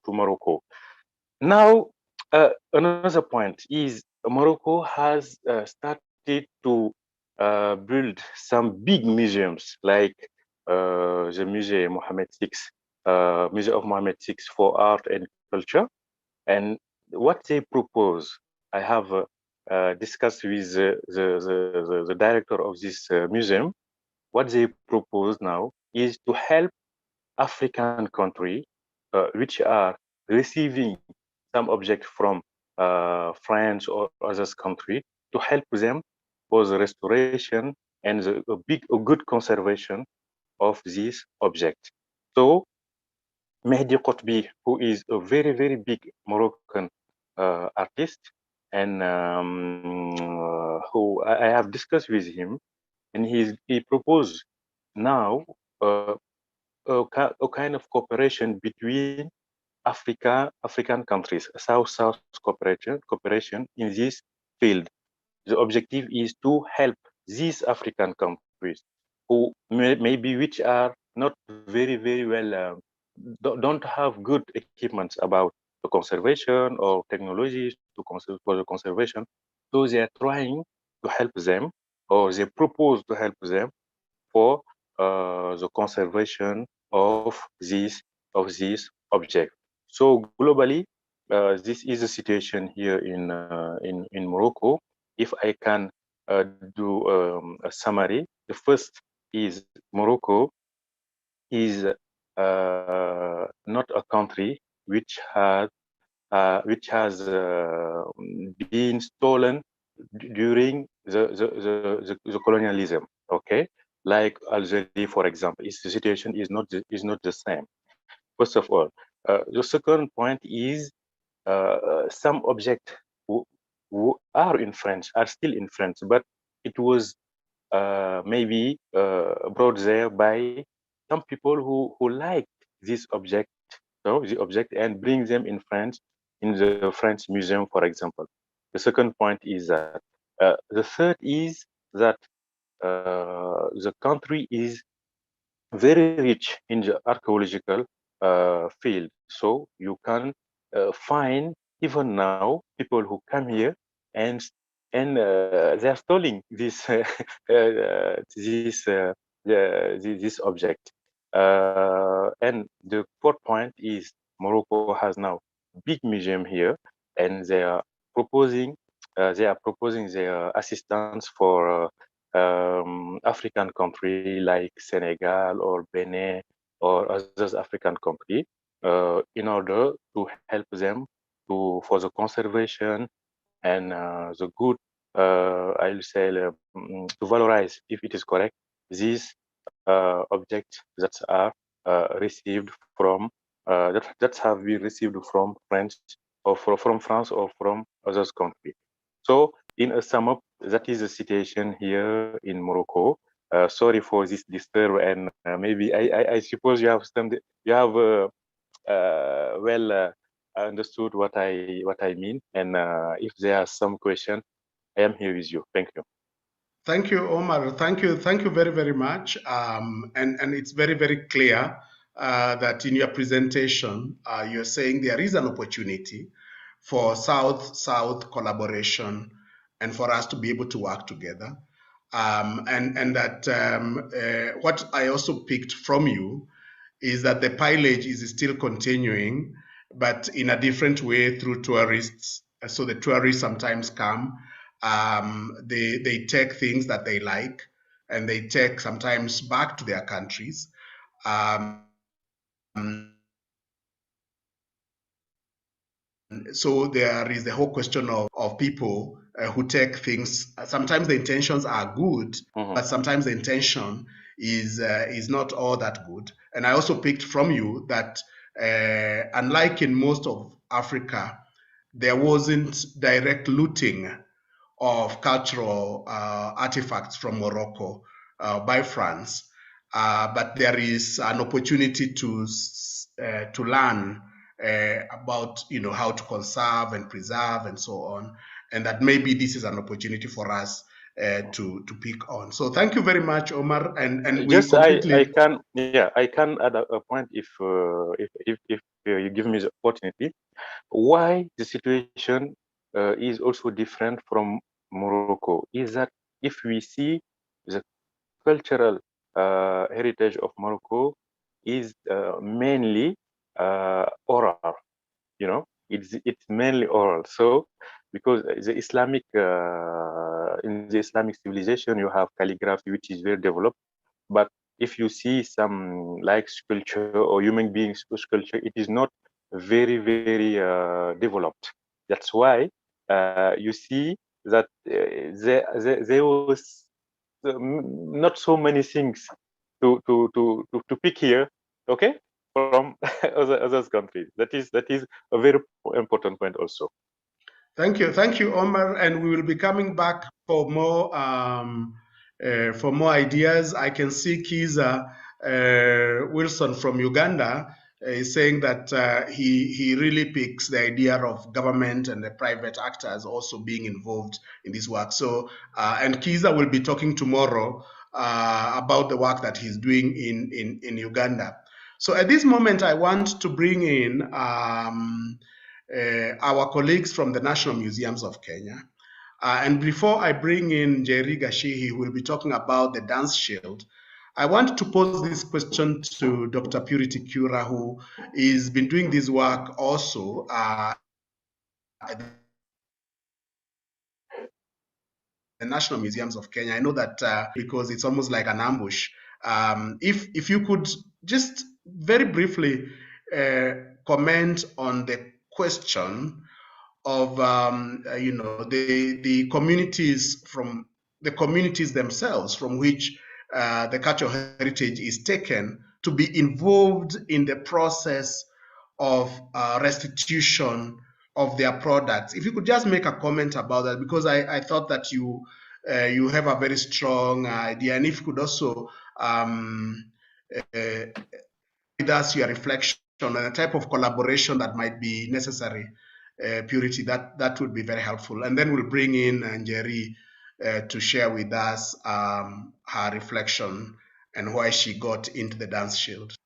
D: Morocco. Now, another point is Morocco has started to build some big museums like the Musée Mohammed VI, Museum of Mohammed VI for art and culture. And what they propose, I have discussed with the director of this museum. What they propose now is to help African countries which are receiving some object from France or others country to help them for the restoration and a good conservation of this object. So Mehdi Qutbi, who is a very, very big Moroccan artist, and who I have discussed with him, and he proposed now a kind of cooperation between African countries, South-South cooperation in this field. The objective is to help these African countries who maybe which are not very, very well, don't have good equipments about the conservation or technologies for the conservation. So they are trying to help them, or they propose to help them for the conservation of this object. So globally, this is the situation here in Morocco. If I can do a summary, the first is Morocco is not a country which has been stolen during the colonialism. Okay, like Algeria, for example, the situation is not the same. First of all, the second point is some objects who are in France are still in France, but it was maybe brought there by some people who like this object, the object, and bring them in France, in the French museum, for example. The second point is that. The third is that the country is very rich in the archaeological field. So you can find even now people who come here and they are stealing this this object. And the fourth point is Morocco has now big museum here, and they are proposing their assistance for African country like Senegal or Benin or other African country in order to help them for the conservation and the good, I'll say, to valorize, if it is correct, these objects that are received from that have been received from French or from France or from other countries. So, in a sum up, that is the situation here in Morocco. Sorry for this disturb, and maybe I suppose you have well understood what I mean. And if there are some questions, I am here with you. Thank you.
A: Thank you, Omar. Thank you very, very much. And it's very, very clear that in your presentation, you're saying there is an opportunity for South-South collaboration and for us to be able to work together. And that what I also picked from you is that the pilage is still continuing, but in a different way through tourists. So the tourists sometimes come, they take things that they like, and they take sometimes back to their countries. So there is the whole question of people who take things. Sometimes the intentions are good, but sometimes the intention is not all that good. And I also picked from you that unlike in most of Africa, there wasn't direct looting of cultural artifacts from Morocco by France, but there is an opportunity to learn about how to conserve and preserve and so on. and that maybe this is an opportunity for us to pick on. So thank you very much, Omar. And
D: just
A: we completely...
D: I can add a point if you give me the opportunity. Why the situation is also different from Morocco is that if we see the cultural heritage of Morocco is mainly oral, you know, it's mainly oral. So because the Islamic in the Islamic civilization you have calligraphy, which is very developed, but if you see some like sculpture or human beings sculpture, it is not very developed. That's why you see that there was not so many things to pick here, okay, from other countries. That is a very important point also.
A: Thank you, Omar, and we will be coming back for more ideas. I can see Kiza Wilson from Uganda is saying that he really picks the idea of government and the private actors also being involved in this work. So, and Kiza will be talking tomorrow about the work that he's doing in Uganda. So at this moment, I want to bring in our colleagues from the National Museums of Kenya. And before I bring in Jerry Gashihi, who will be talking about the dance shield, I want to pose this question to Dr. Purity Cura, who has been doing this work also at the National Museums of Kenya. I know that because it's almost like an ambush. If you could just very briefly comment on the question of the communities themselves from which the cultural heritage is taken to be involved in the process of restitution of their products. If you could just make a comment about that, because I thought that you have a very strong idea, and if you could also with us your reflection on the type of collaboration that might be necessary. Purity, that would be very helpful. And then we'll bring in Njeri to share with us her reflection and why she got into the dance shield.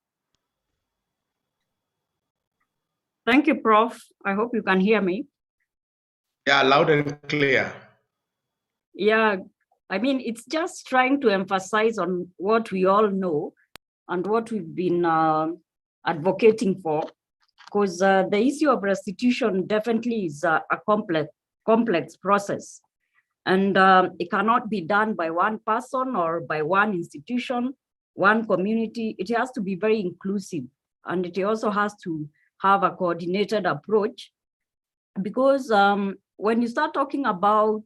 E: Thank you, Prof. I hope you can hear me.
A: Yeah, loud and clear.
E: Yeah, I mean, it's just trying to emphasize on what we all know and what we've been advocating for. Because the issue of restitution definitely is a complex process. And it cannot be done by one person or by one institution, one community. It has to be very inclusive. And it also has to have a coordinated approach. Because when you start talking about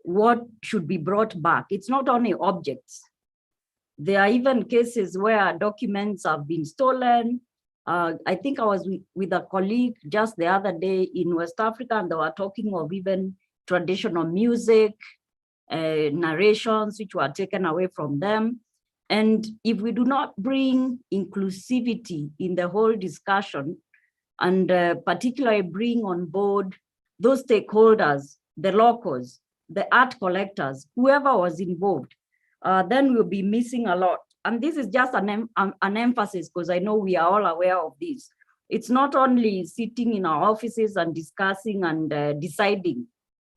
E: what should be brought back, it's not only objects. There are even cases where documents have been stolen. I think I was with a colleague just the other day in West Africa, and they were talking of even traditional music, narrations, which were taken away from them. And if we do not bring inclusivity in the whole discussion, and particularly bring on board those stakeholders, the locals, the art collectors, whoever was involved, then we'll be missing a lot. And this is just an emphasis, because I know we are all aware of this. It's not only sitting in our offices and discussing and deciding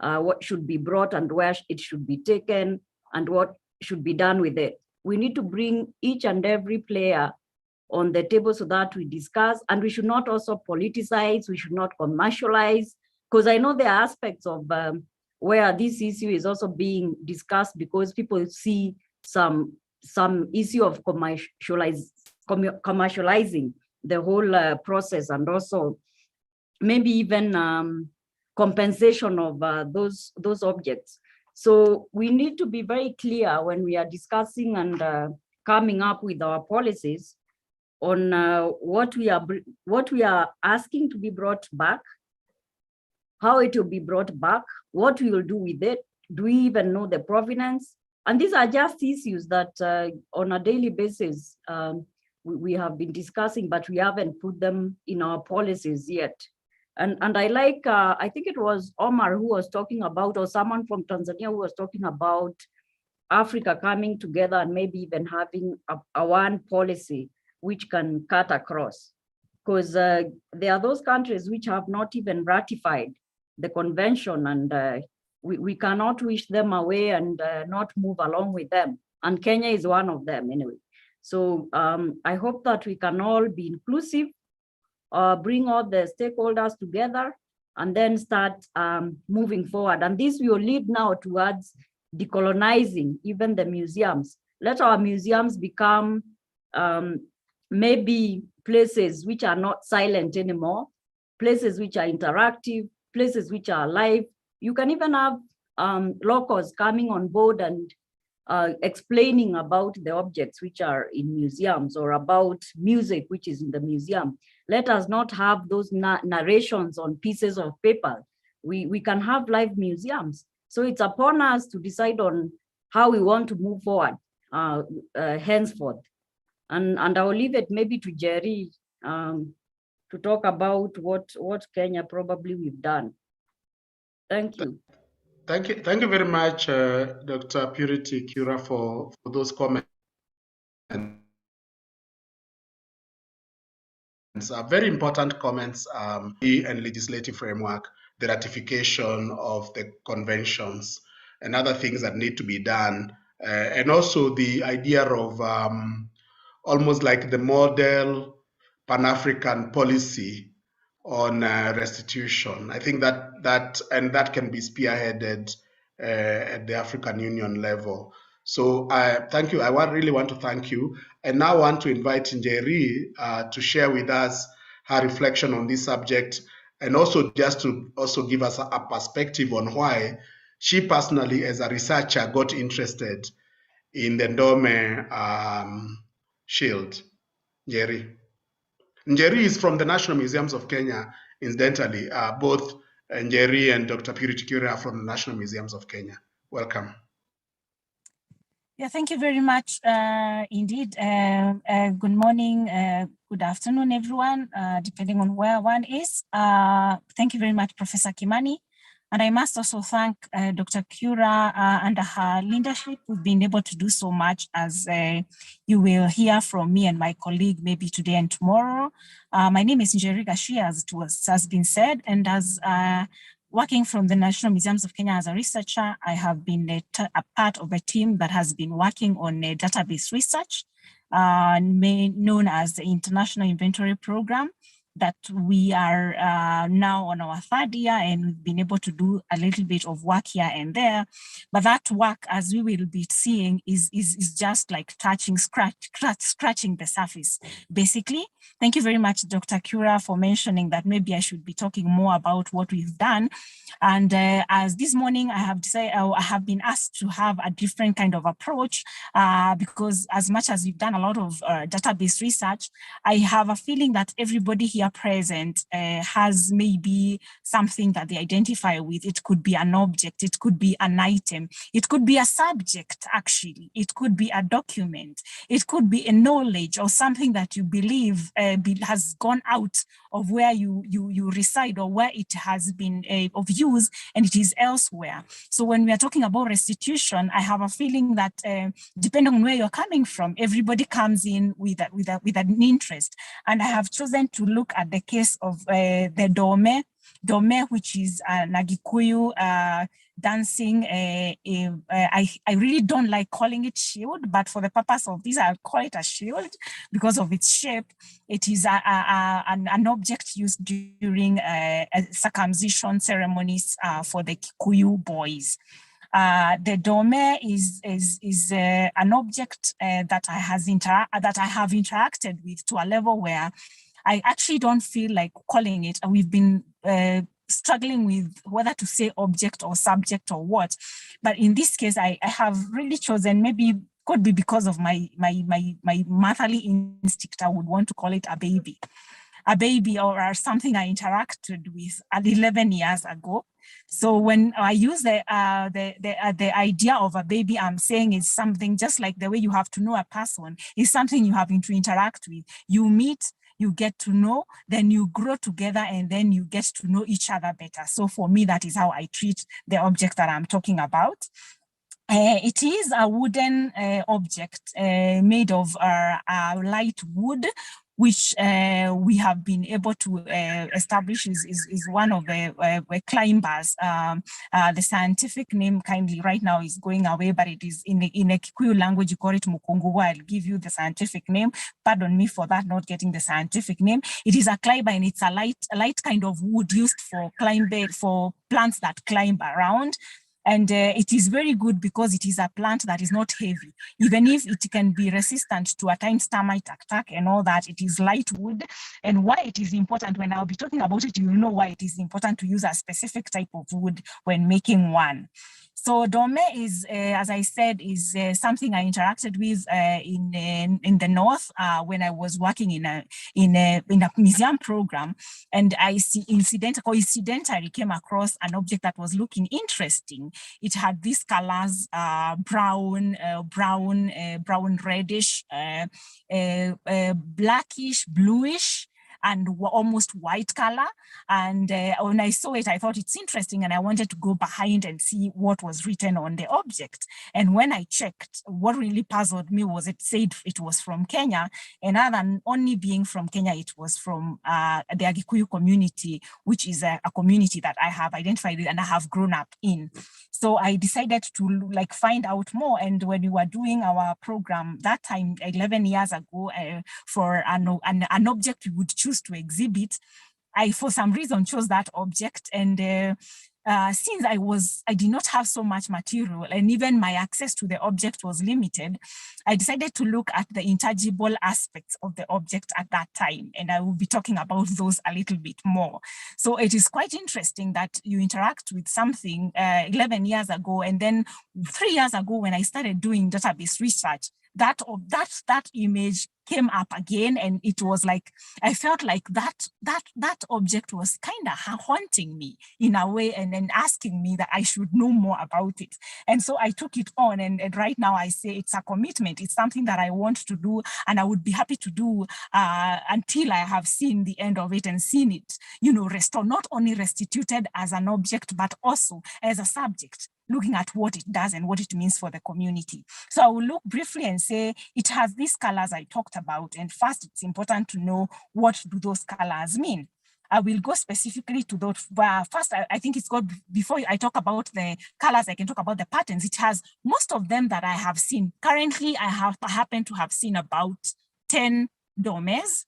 E: what should be brought and where it should be taken and what should be done with it. We need to bring each and every player on the table so that we discuss, and we should not also politicize, we should not commercialize, because I know there are aspects of where this issue is also being discussed because people see some issue of commercializing the whole process, and also maybe even compensation of those objects. So we need to be very clear when we are discussing and coming up with our policies on what we are asking to be brought back, how it will be brought back, what we will do with it, do we even know the provenance? And these are just issues that on a daily basis we have been discussing, but we haven't put them in our policies yet. And I like, I think it was Omar who was talking about, or someone from Tanzania who was talking about Africa coming together and maybe even having a one policy which can cut across. Because there are those countries which have not even ratified the convention, and we cannot wish them away and not move along with them. And Kenya is one of them anyway. So I hope that we can all be inclusive, bring all the stakeholders together, and then start moving forward. And this will lead now towards decolonizing even the museums. Let our museums become maybe places which are not silent anymore, places which are interactive, places which are alive. You can even have locals coming on board and explaining about the objects which are in museums, or about music which is in the museum. Let us not have those narrations on pieces of paper. We can have live museums. So it's upon us to decide on how we want to move forward henceforth. And I will leave it maybe to Jerry to talk about what Kenya probably we've done. Thank you.
A: Thank you very much, Dr. Purity Kura, for those comments. Very important comments and legislative framework, the ratification of the conventions and other things that need to be done, and also the idea of almost like the model Pan-African policy on restitution. I think that can be spearheaded at the African Union level. So thank you. I really want to thank you. And now I want to invite Njeri to share with us her reflection on this subject, and also just to also give us a perspective on why she personally, as a researcher, got interested in the Ndome shield. Njeri. Njeri is from the National Museums of Kenya, incidentally. Both Njeri and Dr. Purity Kura are from the National Museums of Kenya. Welcome.
F: Yeah, thank you very much indeed. Good morning, good afternoon, everyone, depending on where one is. Thank you very much, Professor Kimani. And I must also thank Dr. Kura. Under her leadership, we've been able to do so much, as you will hear from me and my colleague maybe today and tomorrow. My name is Njeri Gashi, as it has been said, and as working from the National Museums of Kenya as a researcher, I have been a part of a team that has been working on database research, known as the International Inventory Program, that we are now on our third year, and we've been able to do a little bit of work here and there. But that work, as we will be seeing, is just like scratching the surface, basically. Thank you very much, Dr. Kura, for mentioning that maybe I should be talking more about what we've done. And as this morning, I have been asked to have a different kind of approach, because as much as we've done a lot of database research, I have a feeling that everybody here present has maybe something that they identify with. It could be an object, it could be an item, it could be a subject, actually, it could be a document, it could be a knowledge or something that you believe has gone out of where you reside, or where it has been of use and it is elsewhere. So when we are talking about restitution, I have a feeling that depending on where you're coming from, everybody comes in with an interest. And I have chosen to look at the case of the Dome, which is Nagikuyu dancing. I really don't like calling it shield, but for the purpose of this, I'll call it a shield because of its shape. It is an object used during circumcision ceremonies for the Kikuyu boys. The Dome is an object that I have interacted with to a level where I actually don't feel like calling it. We've been struggling with whether to say object or subject or what. But in this case, I have really chosen, maybe could be because of my motherly instinct, I would want to call it a baby or something I interacted with 11 years ago. So when I use the idea of a baby, I'm saying is something just like the way you have to know a person is something you have to interact with. You meet, you get to know, then you grow together, and then you get to know each other better. So for me, that is how I treat the object that I'm talking about. It is a wooden object made of light wood, which we have been able to establish is one of the climbers. The scientific name kindly right now is going away, but it is in a Kikuyu language, you call it mukunguwa. I'll give you the scientific name. Pardon me for that, not getting the scientific name. It is a climber, and it's a light kind of wood used for for plants that climb around. And it is very good because it is a plant that is not heavy. Even if it can be resistant to at times termite attack and all that, it is light wood. And why it is important, when I'll be talking about it, you'll know why it is important to use a specific type of wood when making one. So Dome is, as I said, is something I interacted with in the north when I was working in a museum program, and I coincidentally came across an object that was looking interesting. It had these colors: brown, reddish, blackish, bluish, and almost white color. And when I saw it, I thought it's interesting, and I wanted to go behind and see what was written on the object. And when I checked, what really puzzled me was it said it was from Kenya, and other than only being from Kenya, it was from the Agikuyu community, which is a community that I have identified with and I have grown up in. So I decided to find out more. And when we were doing our program that time, 11 years ago, for an object we would choose to exhibit, I for some reason chose that object. And since I did not have so much material, and even my access to the object was limited, I decided to look at the intangible aspects of the object at that time. And I will be talking about those a little bit more. So it is quite interesting that you interact with something 11 years ago, and then 3 years ago when I started doing database research, that image came up again, and it was like I felt like that object was kind of haunting me in a way, and then asking me that I should know more about it. And so I took it on, and right now I say it's a commitment. It's something that I want to do, and I would be happy to do until I have seen the end of it and seen it, restored, not only restituted as an object, but also as a subject, looking at what it does and what it means for the community. So I will look briefly and say it has these colors I talked about. And first, it's important to know what do those colors mean. I will go specifically to those. First, I think it's good, before I talk about the colors, I can talk about the patterns. It has most of them that I have seen. Currently, I happen to have seen about 10 domes.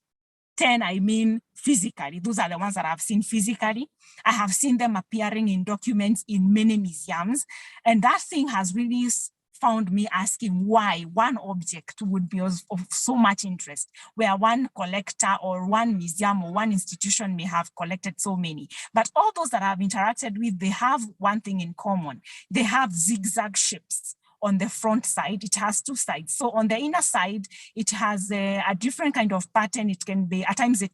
F: 10, I mean physically. Those are the ones that I've seen physically. I have seen them appearing in documents in many museums. And that thing has really found me asking why one object would be of so much interest, where one collector or one museum or one institution may have collected so many. But all those that I've interacted with, they have one thing in common. They have zigzag shapes. On the front side, it has two sides. So on the inner side, it has a different kind of pattern. It can be, at times it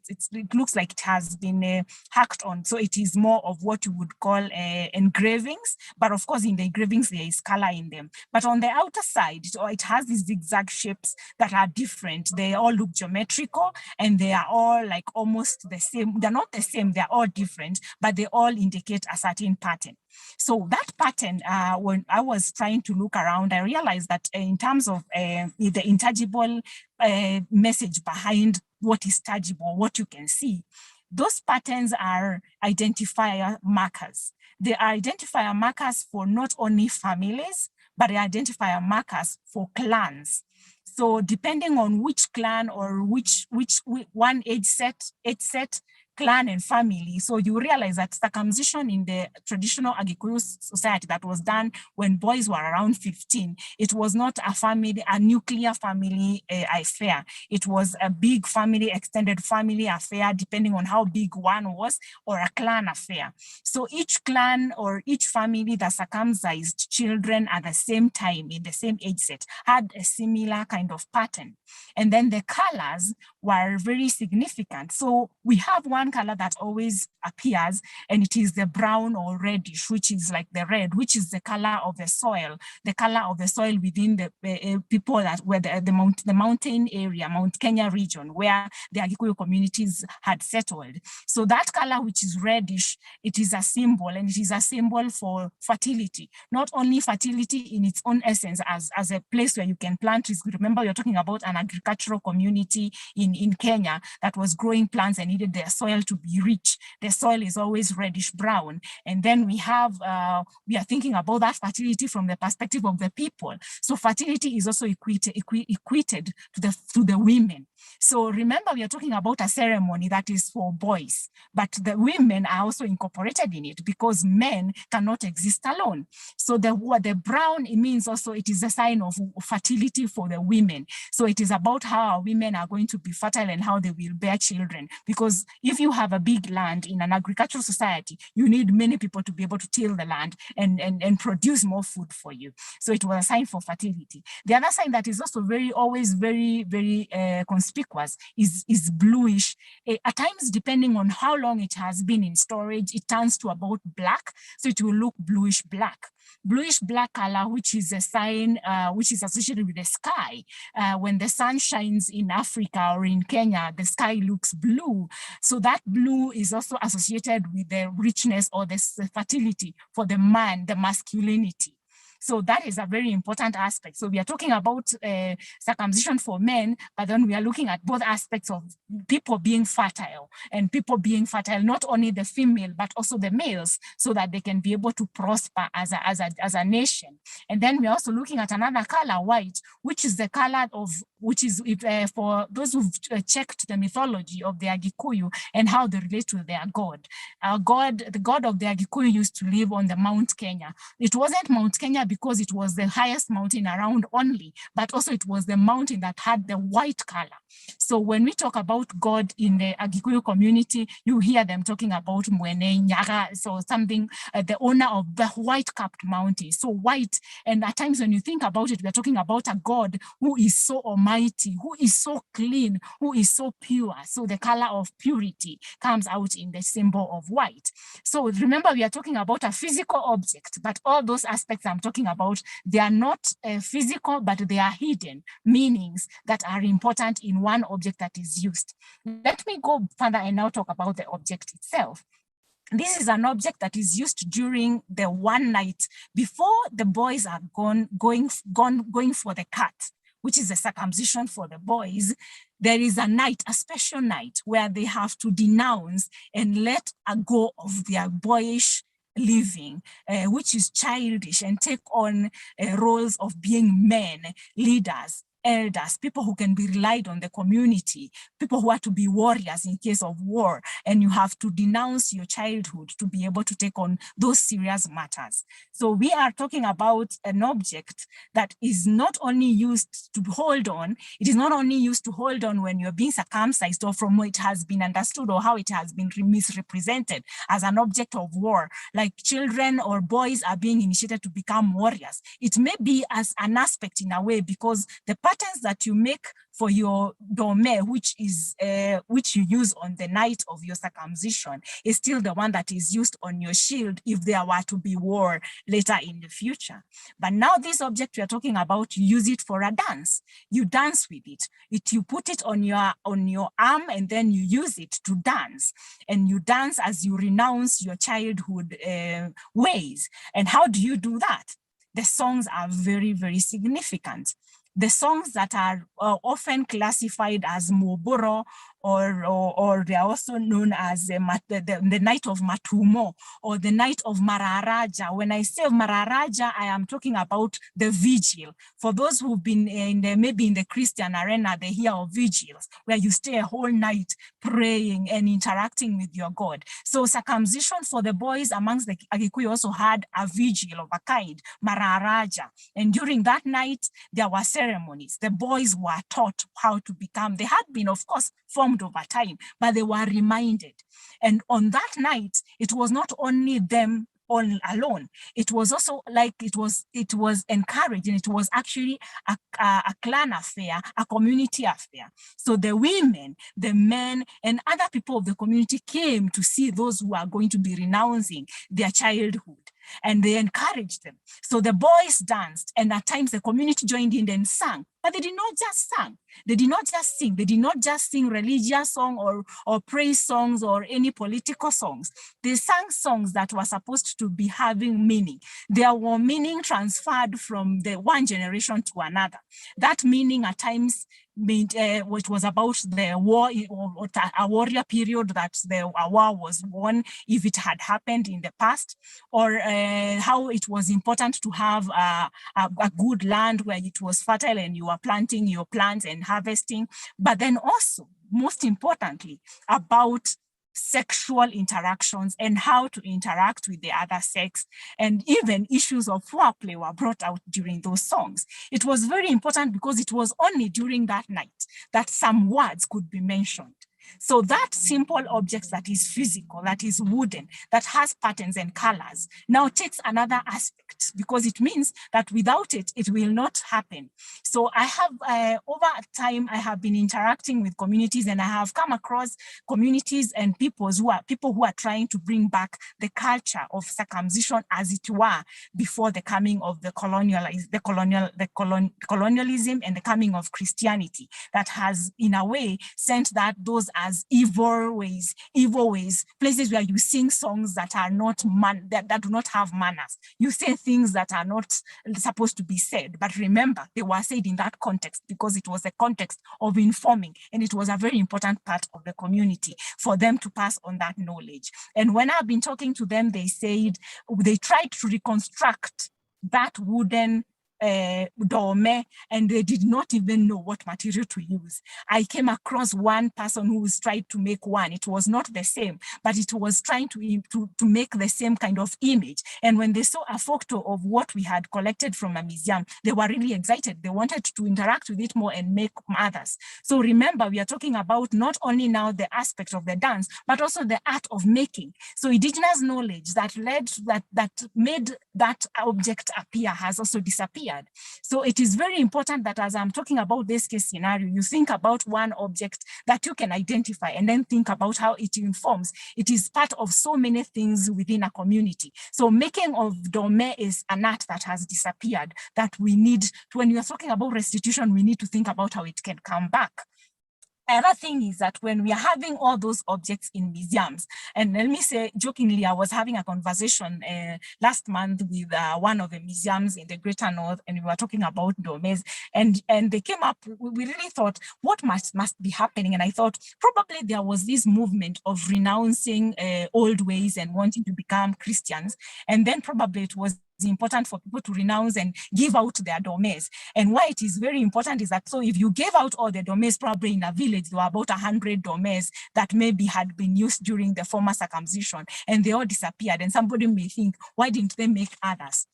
F: looks like it has been hacked on. So it is more of what you would call engravings. But of course, in the engravings, there is color in them. But on the outer side, it has these zigzag shapes that are different. They all look geometrical, and they are all like almost the same. They're not the same, they're all different, but they all indicate a certain pattern. So that pattern, when I was trying to look around, I realized that in terms of the intangible message behind what is tangible, what you can see, those patterns are identifier markers. They are identifier markers for not only families, but identifier markers for clans. So depending on which clan or which one age set, clan and family. So you realize that circumcision in the traditional Agikuyu society that was done when boys were around 15, it was not a nuclear family affair. It was a big family, extended family affair, depending on how big one was, or a clan affair. So each clan or each family that circumcised children at the same time in the same age set had a similar kind of pattern. And then the colors were very significant. So we have one one color that always appears, and it is the brown or reddish, which is like the red, which is the color of the soil within the people that were the mountain area, Mount Kenya region, where the Agikuyu communities had settled. So that color, which is reddish, it is a symbol, and it is a symbol for fertility. Not only fertility in its own essence as a place where you can plant trees. Remember, you're talking about an agricultural community in Kenya that was growing plants and needed their soil to be rich. The soil is always reddish brown. And then we are thinking about that fertility from the perspective of the people. So fertility is also equated to the women. So remember, we are talking about a ceremony that is for boys, but the women are also incorporated in it because men cannot exist alone. So the brown, it means also it is a sign of fertility for the women. So it is about how women are going to be fertile and how they will bear children. Because if you have a big land in an agricultural society, you need many people to be able to till the land and produce more food for you. So it was a sign for fertility. The other sign that is also always very conspicuous is bluish. At times, depending on how long it has been in storage, it turns to about black. So it will look bluish black. Bluish black color, which is a sign which is associated with the sky. When the sun shines in Africa or in Kenya, the sky looks blue. So that blue is also associated with the richness or the fertility for the man, the masculinity. So that is a very important aspect. So we are talking about circumcision for men, but then we are looking at both aspects of people being fertile, and people being fertile, not only the female, but also the males, so that they can be able to prosper as a nation. And then we're also looking at another color, white, which is the color of, which is for those who've checked the mythology of the Agikuyu and how they relate to their god. The god of the Agikuyu used to live on the Mount Kenya. It wasn't Mount Kenya because it was the highest mountain around only, but also it was the mountain that had the white color. So when we talk about God in the Agikuyu community, you hear them talking about Mwene Nyaga, so something, the owner of the white-capped mountain, so white. And at times when you think about it, we're talking about a God who is so almighty, who is so clean, who is so pure. So the color of purity comes out in the symbol of white. So remember, we are talking about a physical object, but all those aspects I'm talking about, they are not physical, but they are hidden meanings that are important in one object that is used. Let me go further and now talk about the object itself. This is an object that is used during the one night before the boys are going for the cut, which is a circumcision for the boys. There is a night, a special night, where they have to denounce and let go of their boyish living, which is childish, and take on roles of being men, leaders, elders, people who can be relied on the community, people who are to be warriors in case of war, and you have to denounce your childhood to be able to take on those serious matters. So we are talking about an object that is not only used to hold on, it is not only used to hold on when you're being circumcised or from what it has been understood or how it has been misrepresented as an object of war, like children or boys are being initiated to become warriors. It may be as an aspect in a way because the patterns that you make for your dome, which you use on the night of your circumcision, is still the one that is used on your shield if there were to be war later in the future. But now this object we are talking about, you use it for a dance. You dance with it. You put it on your arm, and then you use it to dance. And you dance as you renounce your childhood ways. And how do you do that? The songs are very, very significant. The songs that are often classified as Moboro, or they are also known as the night of Matumo or the night of Mararaja. When I say Mararaja, I am talking about the vigil. For those who've been maybe in the Christian arena, they hear of vigils where you stay a whole night praying and interacting with your God. So circumcision for the boys amongst the Agikuyu also had a vigil of a kind, Mararaja. And during that night, there were ceremonies. The boys were taught how to become, they had been, of course, formed over time, but they were reminded. And on that night, it was not only them all alone. It was also like it was encouraged, and it was actually a clan affair, a community affair. So the women, the men, and other people of the community came to see those who are going to be renouncing their childhood, and they encouraged them. So the boys danced, and at times the community joined in and sang. But they did not just sing. They did not just sing. They did not just sing religious songs or praise songs or any political songs. They sang songs that were supposed to be having meaning. There were meaning transferred from the one generation to another. That meaning at times which was about the war, or a warrior period, that the war was won if it had happened in the past, or how it was important to have a good land where it was fertile and you are planting your plants and harvesting, but then also, most importantly, about sexual interactions and how to interact with the other sex, and even issues of foreplay were brought out during those songs. It was very important because it was only during that night that some words could be mentioned. So that simple object that is physical, that is wooden, that has patterns and colors, now takes another aspect, because it means that without it, it will not happen. So I have, over time, I have been interacting with communities, and I have come across communities and people who are trying to bring back the culture of circumcision as it were before the coming of the colonialism and the coming of Christianity, that has in a way sent those as evil ways, places where you sing songs that are not that do not have manners. You say things that are not supposed to be said, but remember, they were said in that context because it was a context of informing, and it was a very important part of the community for them to pass on that knowledge. And when I've been talking to them, they said they tried to reconstruct that wooden dorme, and they did not even know what material to use. I came across one person who was trying to make one. It was not the same, but it was trying to make the same kind of image. And when they saw a photo of what we had collected from a museum, they were really excited. They wanted to interact with it more and make others. So remember, we are talking about not only now the aspect of the dance, but also the art of making. So indigenous knowledge that made that object appear has also disappeared. So it is very important that as I'm talking about this case scenario, you think about one object that you can identify and then think about how it informs. It is part of so many things within a community. So making of dorme is an art that has disappeared that we need, when we are talking about restitution, we need to think about how it can come back. Another thing is that when we are having all those objects in museums, and let me say jokingly, I was having a conversation last month with one of the museums in the Greater North, and we were talking about dormes, and they came up, we really thought, what must be happening? And I thought probably there was this movement of renouncing old ways and wanting to become Christians, and then probably it was important for people to renounce and give out their dormes. And why it is very important is that, so if you gave out all the dormes, probably in a village, there were about 100 dormes that maybe had been used during the former circumcision, and they all disappeared. And somebody may think, why didn't they make others?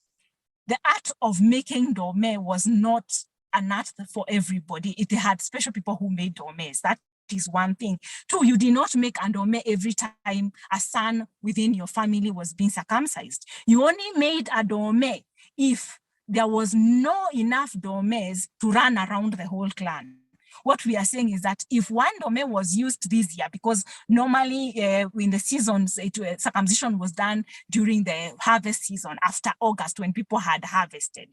F: The art of making dorme was not an art for everybody. It had special people who made dormes. That is one thing. Two, you did not make a dorme every time a son within your family was being circumcised. You only made a dorme if there was no enough dormes to run around the whole clan. What we are saying is that if one dorme was used this year, because normally in the seasons, circumcision was done during the harvest season after August when people had harvested.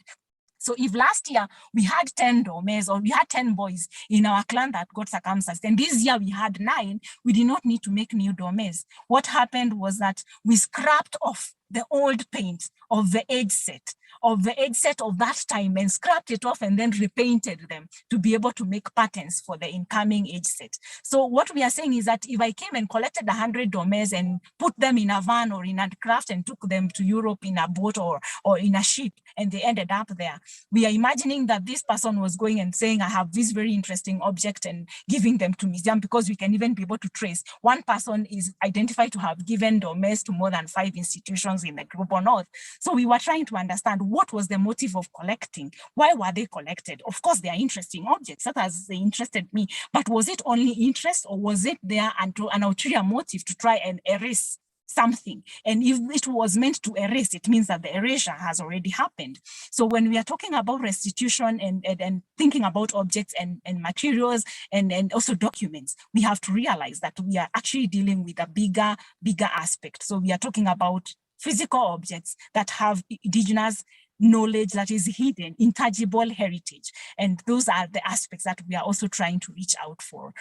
F: So if last year we had 10 dormes, or we had 10 boys in our clan that got circumcised, and this year we had 9, we did not need to make new dormes. What happened was that we scrapped off the old paint of the age set of that time and scrapped it off and then repainted them to be able to make patterns for the incoming age set. So what we are saying is that if I came and collected 100 dormes and put them in a van or in a craft and took them to Europe in a boat or in a ship, and they ended up there, we are imagining that this person was going and saying, I have this very interesting object, and giving them to museum, because we can even be able to trace. One person is identified to have given dormes to more than 5 institutions in the global north. So we were trying to understand what was the motive of collecting. Why were they collected? Of course, they are interesting objects. That has interested me. But was it only interest, or was it there an ulterior motive to try and erase something. And if it was meant to erase, it means that the erasure has already happened. So when we are talking about restitution and thinking about objects and materials and also documents, we have to realize that we are actually dealing with a bigger aspect. So we are talking about physical objects that have indigenous knowledge that is hidden, intangible heritage. And those are the aspects that we are also trying to reach out for.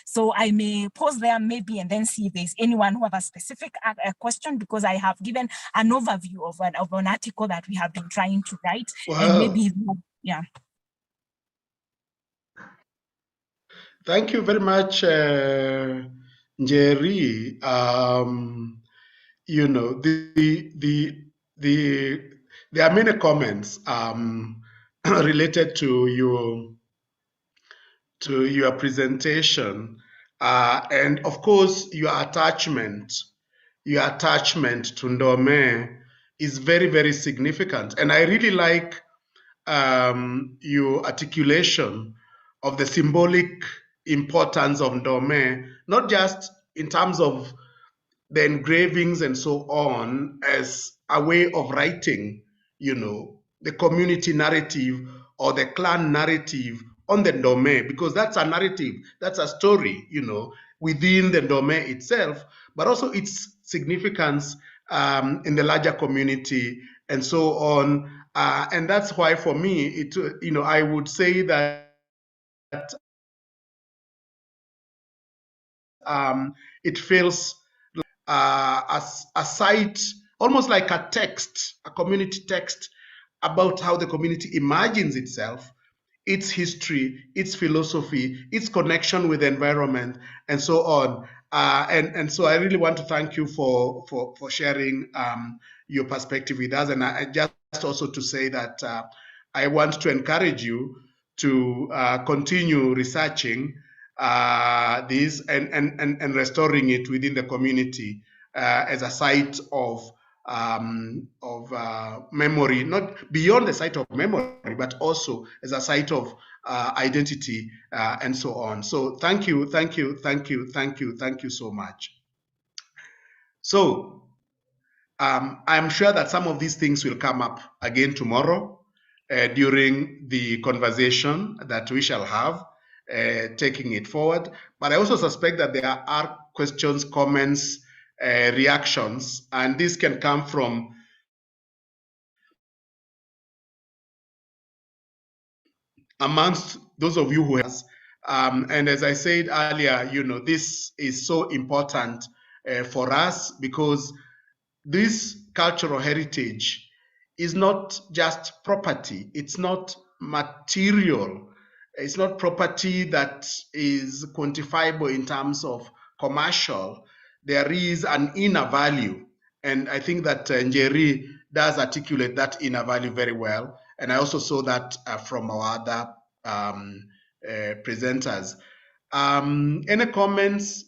F: So I may pause there maybe and then see if there's anyone who have a specific question, because I have given an overview of an article that we have been trying to write.
A: Wow.
F: And maybe, yeah.
A: Thank you very much, Njeri. You know, there are many comments related to your presentation, and of course your attachment to Ndome is very, very significant. And I really like your articulation of the symbolic importance of Ndome, not just in terms of the engravings and so on, as a way of writing, you know, the community narrative or the clan narrative on the Ndome, because that's a narrative, that's a story, you know, within the Ndome itself, but also its significance in the larger community and so on. And that's why for me, you know, I would say that it feels as a site, almost like a text, a community text about how the community imagines itself, its history, its philosophy, its connection with the environment, and so on. And so I really want to thank you for sharing your perspective with us. And I just also to say that I want to encourage you to continue researching this and restoring it within the community as a site of memory, not beyond the site of memory, but also as a site of identity and so on. So thank you so much. So I'm sure that some of these things will come up again tomorrow during the conversation that we shall have, taking it forward. But I also suspect that there are questions, comments, reactions, and this can come from amongst those of you who has. And as I said earlier, you know, this is so important for us, because this cultural heritage is not just property. It's not material. It's not property that is quantifiable in terms of commercial. There is an inner value. And I think that Njeri does articulate that inner value very well. And I also saw that from our other presenters. Any comments?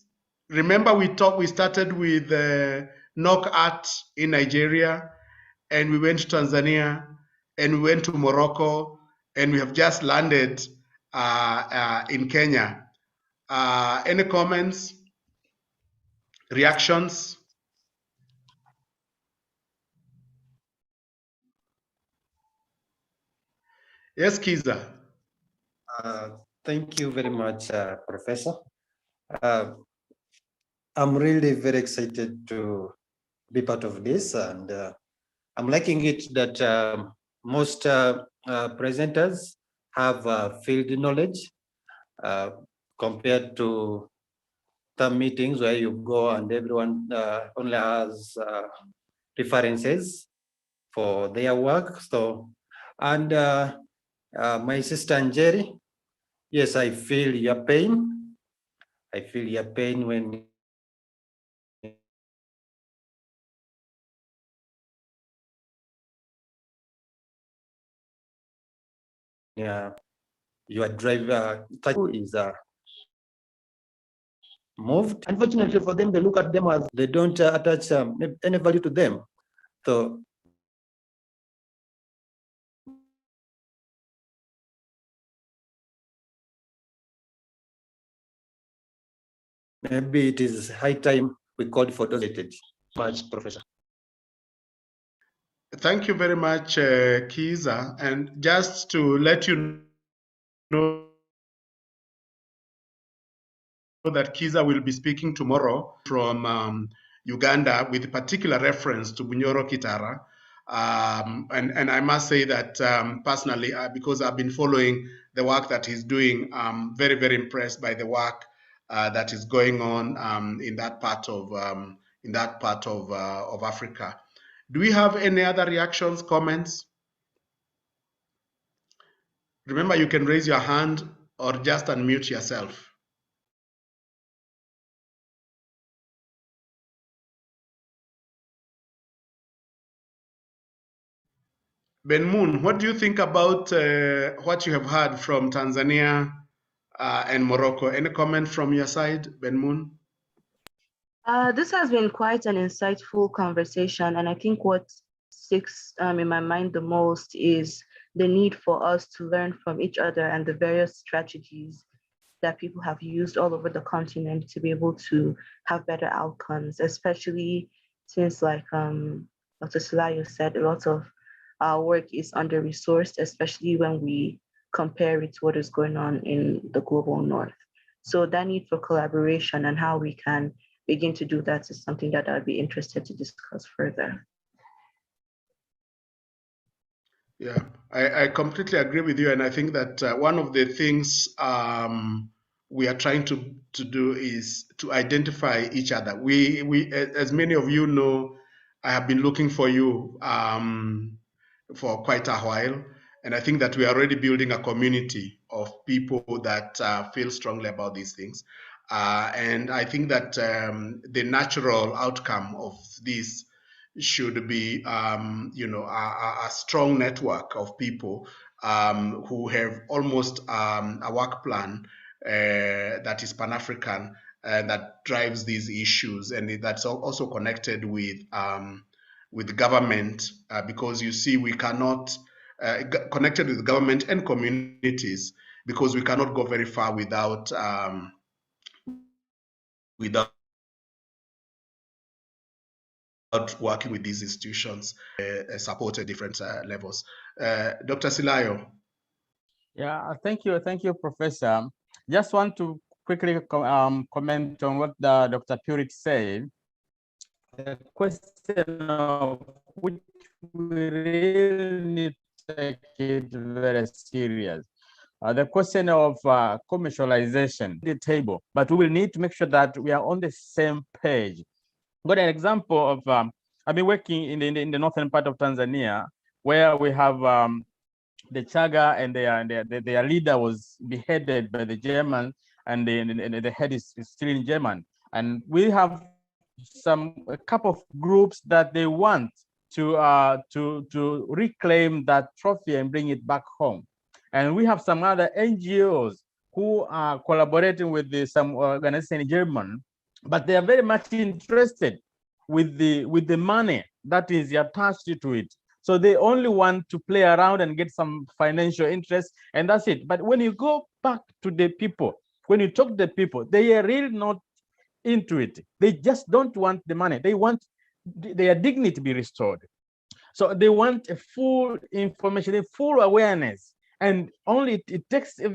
A: Remember, we started with Nok Art in Nigeria, and we went to Tanzania, and we went to Morocco, and we have just landed in Kenya. Any comments, reactions? Yes, Kiza.
G: Thank you very much, Professor. I'm really very excited to be part of this, and I'm liking it that most presenters have field knowledge compared to some meetings where you go and everyone only has references for their work. So, and my sister Njeri, yes, I feel your pain. I feel your pain when your driver is moved. Unfortunately for them, they look at them as they don't attach any value to them. So maybe it is high time we called for those heritage. Much, Professor.
A: Thank you very much, Kiza. And just to let you know that Kiza will be speaking tomorrow from Uganda with particular reference to Bunyoro Kitara. And I must say that personally, because I've been following the work that he's doing, I'm very, very impressed by the work that is going on in that part of Africa. Do we have any other reactions, comments? Remember, you can raise your hand or just unmute yourself. Ben Moon, what do you think about what you have heard from Tanzania and Morocco? Any comment from your side, Ben Moon?
B: This has been quite an insightful conversation, and I think what sticks in my mind the most is the need for us to learn from each other and the various strategies that people have used all over the continent to be able to have better outcomes, especially since, like Dr. Silayo said, a lot of our work is under-resourced, especially when we compare it to what is going on in the global north. So that need for collaboration and how we can begin to do that is something that I'd be interested to discuss further.
A: Yeah, I completely agree with you. And I think that one of the things we are trying to do is to identify each other. We, as many of you know, I have been looking for you for quite a while. And I think that we are already building a community of people that feel strongly about these things. And I think that the natural outcome of this should be, a strong network of people who have almost a work plan that is Pan-African and that drives these issues, and that's also connected with government, because you see, we cannot connected with government and communities, because we cannot go very far without working with these institutions, support at different levels. Dr. Silayo.
C: Yeah, thank you, Professor. Just want to quickly comment on what Dr. Purit said. The question of which we really need to take it very serious. The question of commercialization, the table, but we will need to make sure that we are on the same page. Got an example of, I've been working in the northern part of Tanzania, where we have the Chaga and their leader was beheaded by the Germans, and the head is still in German. And we have a couple of groups that they want to reclaim that trophy and bring it back home. And we have some other NGOs who are collaborating with some organization in German, but they are very much interested with the money that is attached to it. So they only want to play around and get some financial interest, and that's it. But when you go back to the people, when you talk to the people, they are really not into it. They just don't want the money. They want their dignity to be restored. So they want a full information, a full awareness. And only it takes a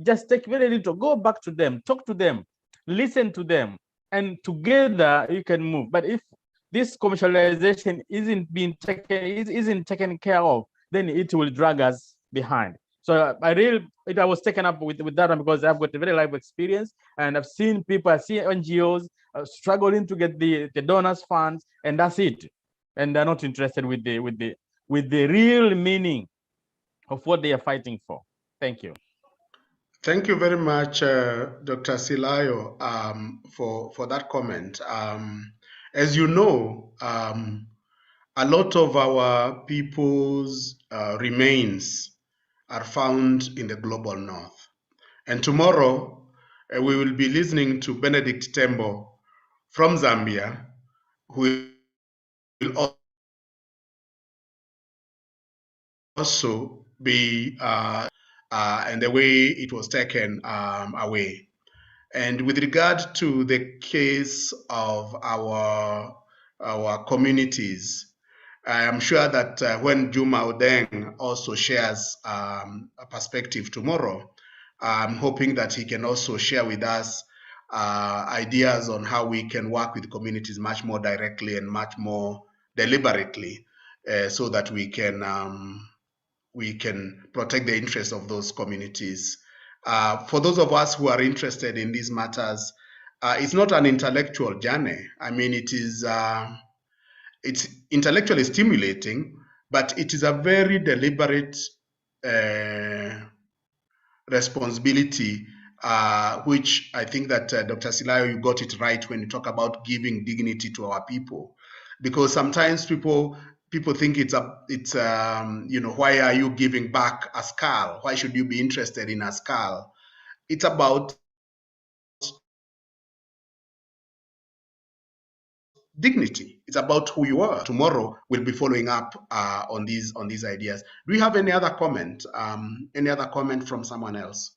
C: just take very little. Go back to them, talk to them, listen to them, and together you can move. But if this commercialization isn't taken care of, then it will drag us behind. So I was taken up with that one because I've got a very live experience, and I've seen people, I see NGOs struggling to get the donors funds, and that's it. And they're not interested with the real meaning of what they are fighting for. Thank you.
A: Thank you very much, Dr. Silayo, for that comment. As you know, a lot of our people's remains are found in the global north. And tomorrow, we will be listening to Benedict Tembo from Zambia, who will also be and the way it was taken away. And with regard to the case of our our communities. I am sure that when Juma Odeng also shares a perspective tomorrow, I'm hoping that he can also share with us ideas on how we can work with communities much more directly and much more deliberately, so that we can protect the interests of those communities. For those of us who are interested in these matters, it's not an intellectual journey. I mean, it's intellectually stimulating, but it is a very deliberate responsibility, which I think that Dr. Silayo, you got it right when you talk about giving dignity to our people, because sometimes people think it's why are you giving back a skull? Why should you be interested in a skull? It's about dignity. It's about who you are. Tomorrow we'll be following up on these ideas. Do you have any other comment? Any other comment from someone else?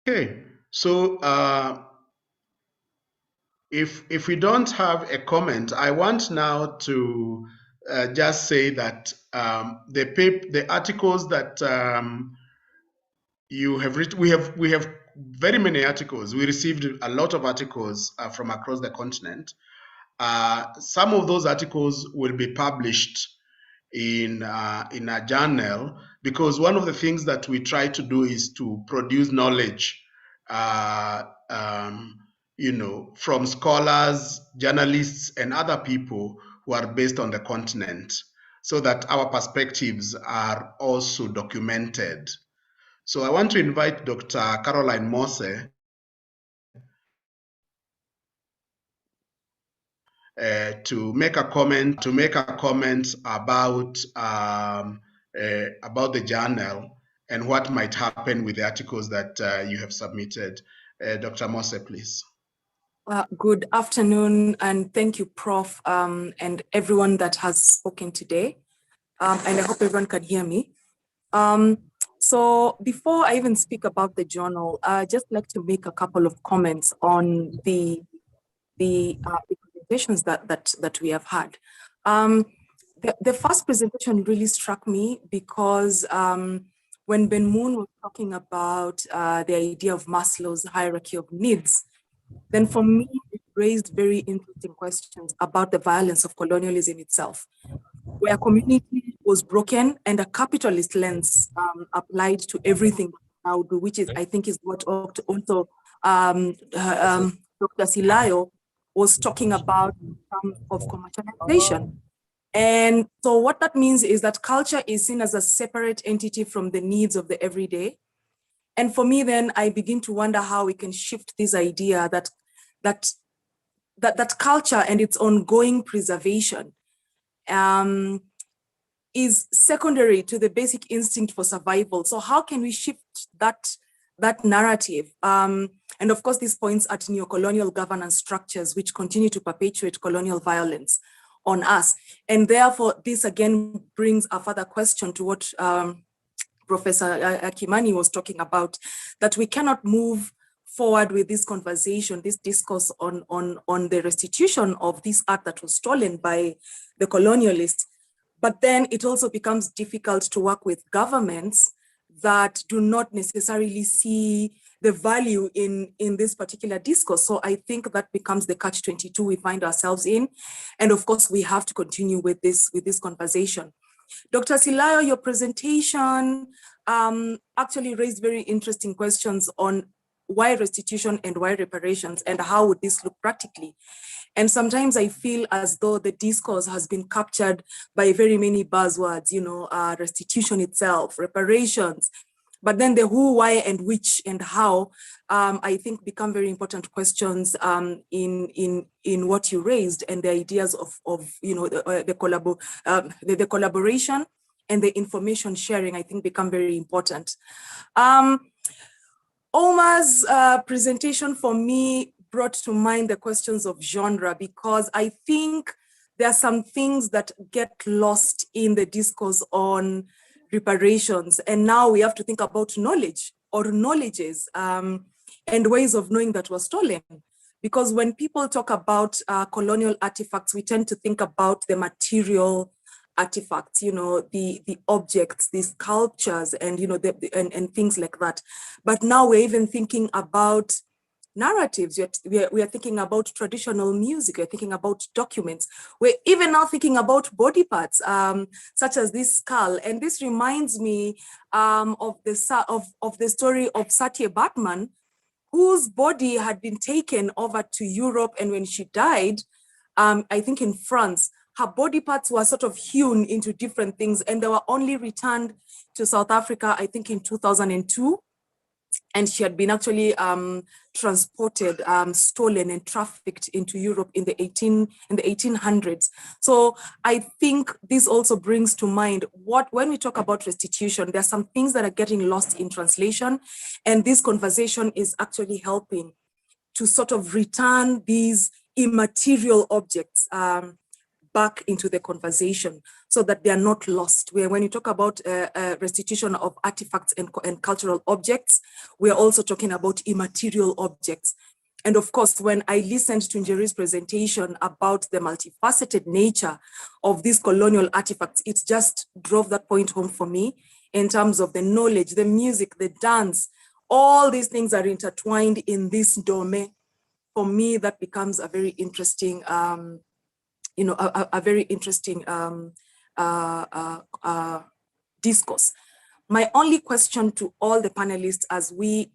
A: Okay, so if we don't have a comment, I want now to just say that the articles that you have written, we have very many articles. We received a lot of articles from across the continent. Some of those articles will be published in a journal, because one of the things that we try to do is to produce knowledge, from scholars, journalists, and other people who are based on the continent, so that our perspectives are also documented. So I want to invite Dr. Caroline Mosse to make a comment about the journal and what might happen with the articles that you have submitted. Dr. Mosse, please.
H: Good afternoon, and thank you, Prof, and everyone that has spoken today. And I hope everyone can hear me. So before I even speak about the journal, I'd just like to make a couple of comments on the presentations that we have had. The first presentation really struck me because when Ben Moon was talking about the idea of Maslow's hierarchy of needs, then for me, it raised very interesting questions about the violence of colonialism itself, where community was broken and a capitalist lens applied to everything we now do, which is, I think, is what also Dr. Silayo was talking about in terms of commercialization. And so what that means is that culture is seen as a separate entity from the needs of the everyday. And for me, then I begin to wonder how we can shift this idea that culture and its ongoing preservation is secondary to the basic instinct for survival. So how can we shift that narrative? And of course, this points at neocolonial governance structures, which continue to perpetuate colonial violence on us. And therefore, this again brings a further question to what Professor Kimani was talking about, that we cannot move forward with this conversation, this discourse on the restitution of this art that was stolen by the colonialists. But then it also becomes difficult to work with governments that do not necessarily see the value in this particular discourse. So I think that becomes the catch-22 we find ourselves in. And of course, we have to continue with this conversation. Dr. Silayo, your presentation actually raised very interesting questions on why restitution and why reparations, and how would this look practically? And sometimes I feel as though the discourse has been captured by very many buzzwords, restitution itself, reparations, but then the who, why, and which, and how, I think become very important questions in what you raised, and the ideas of the collaboration and the information sharing, I think, become very important. Omar's presentation for me brought to mind the questions of genre, because I think there are some things that get lost in the discourse on reparations. And now we have to think about knowledge or knowledges and ways of knowing that was stolen. Because when people talk about colonial artifacts, we tend to think about the material artifacts, you know, the objects, these sculptures, and you know, and things like that. But now we're even thinking about narratives. We are thinking about traditional music. We're thinking about documents. We're even now thinking about body parts, such as this skull. And this reminds me of the story of Satya Batman, whose body had been taken over to Europe, and when she died, I think in France, her body parts were sort of hewn into different things, and they were only returned to South Africa, I think in 2002. And she had been actually transported, stolen and trafficked into Europe in the 1800s. So I think this also brings to mind when we talk about restitution, there are some things that are getting lost in translation, and this conversation is actually helping to sort of return these immaterial objects back into the conversation so that they are not lost. When you talk about restitution of artifacts and cultural objects, we are also talking about immaterial objects. And of course, when I listened to Njeri's presentation about the multifaceted nature of these colonial artifacts, it just drove that point home for me in terms of the knowledge, the music, the dance, all these things are intertwined in this domain. For me, that becomes a very interesting you know, a very interesting discourse. My only question to all the panelists as we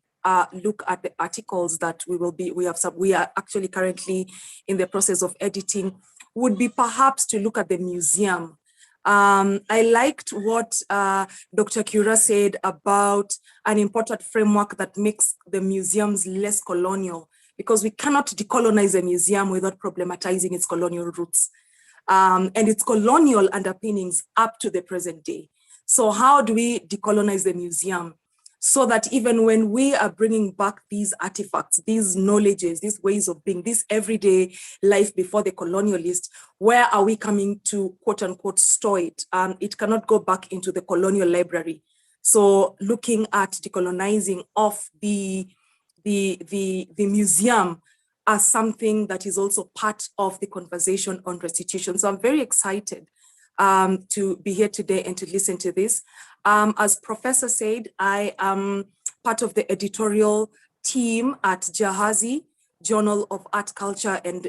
H: look at the articles that we are actually currently in the process of editing would be perhaps to look at the museum. I liked what Dr. Kura said about an important framework that makes the museums less colonial, because we cannot decolonize a museum without problematizing its colonial roots and its colonial underpinnings up to the present day. So how do we decolonize the museum so that even when we are bringing back these artifacts, these knowledges, these ways of being, this everyday life before the colonialist, where are we coming to quote unquote store it? It cannot go back into the colonial library. So looking at decolonizing of the museum as something that is also part of the conversation on restitution. So I'm very excited to be here today and to listen to this. As Professor said, I am part of the editorial team at Jahazi, Journal of Art, Culture, and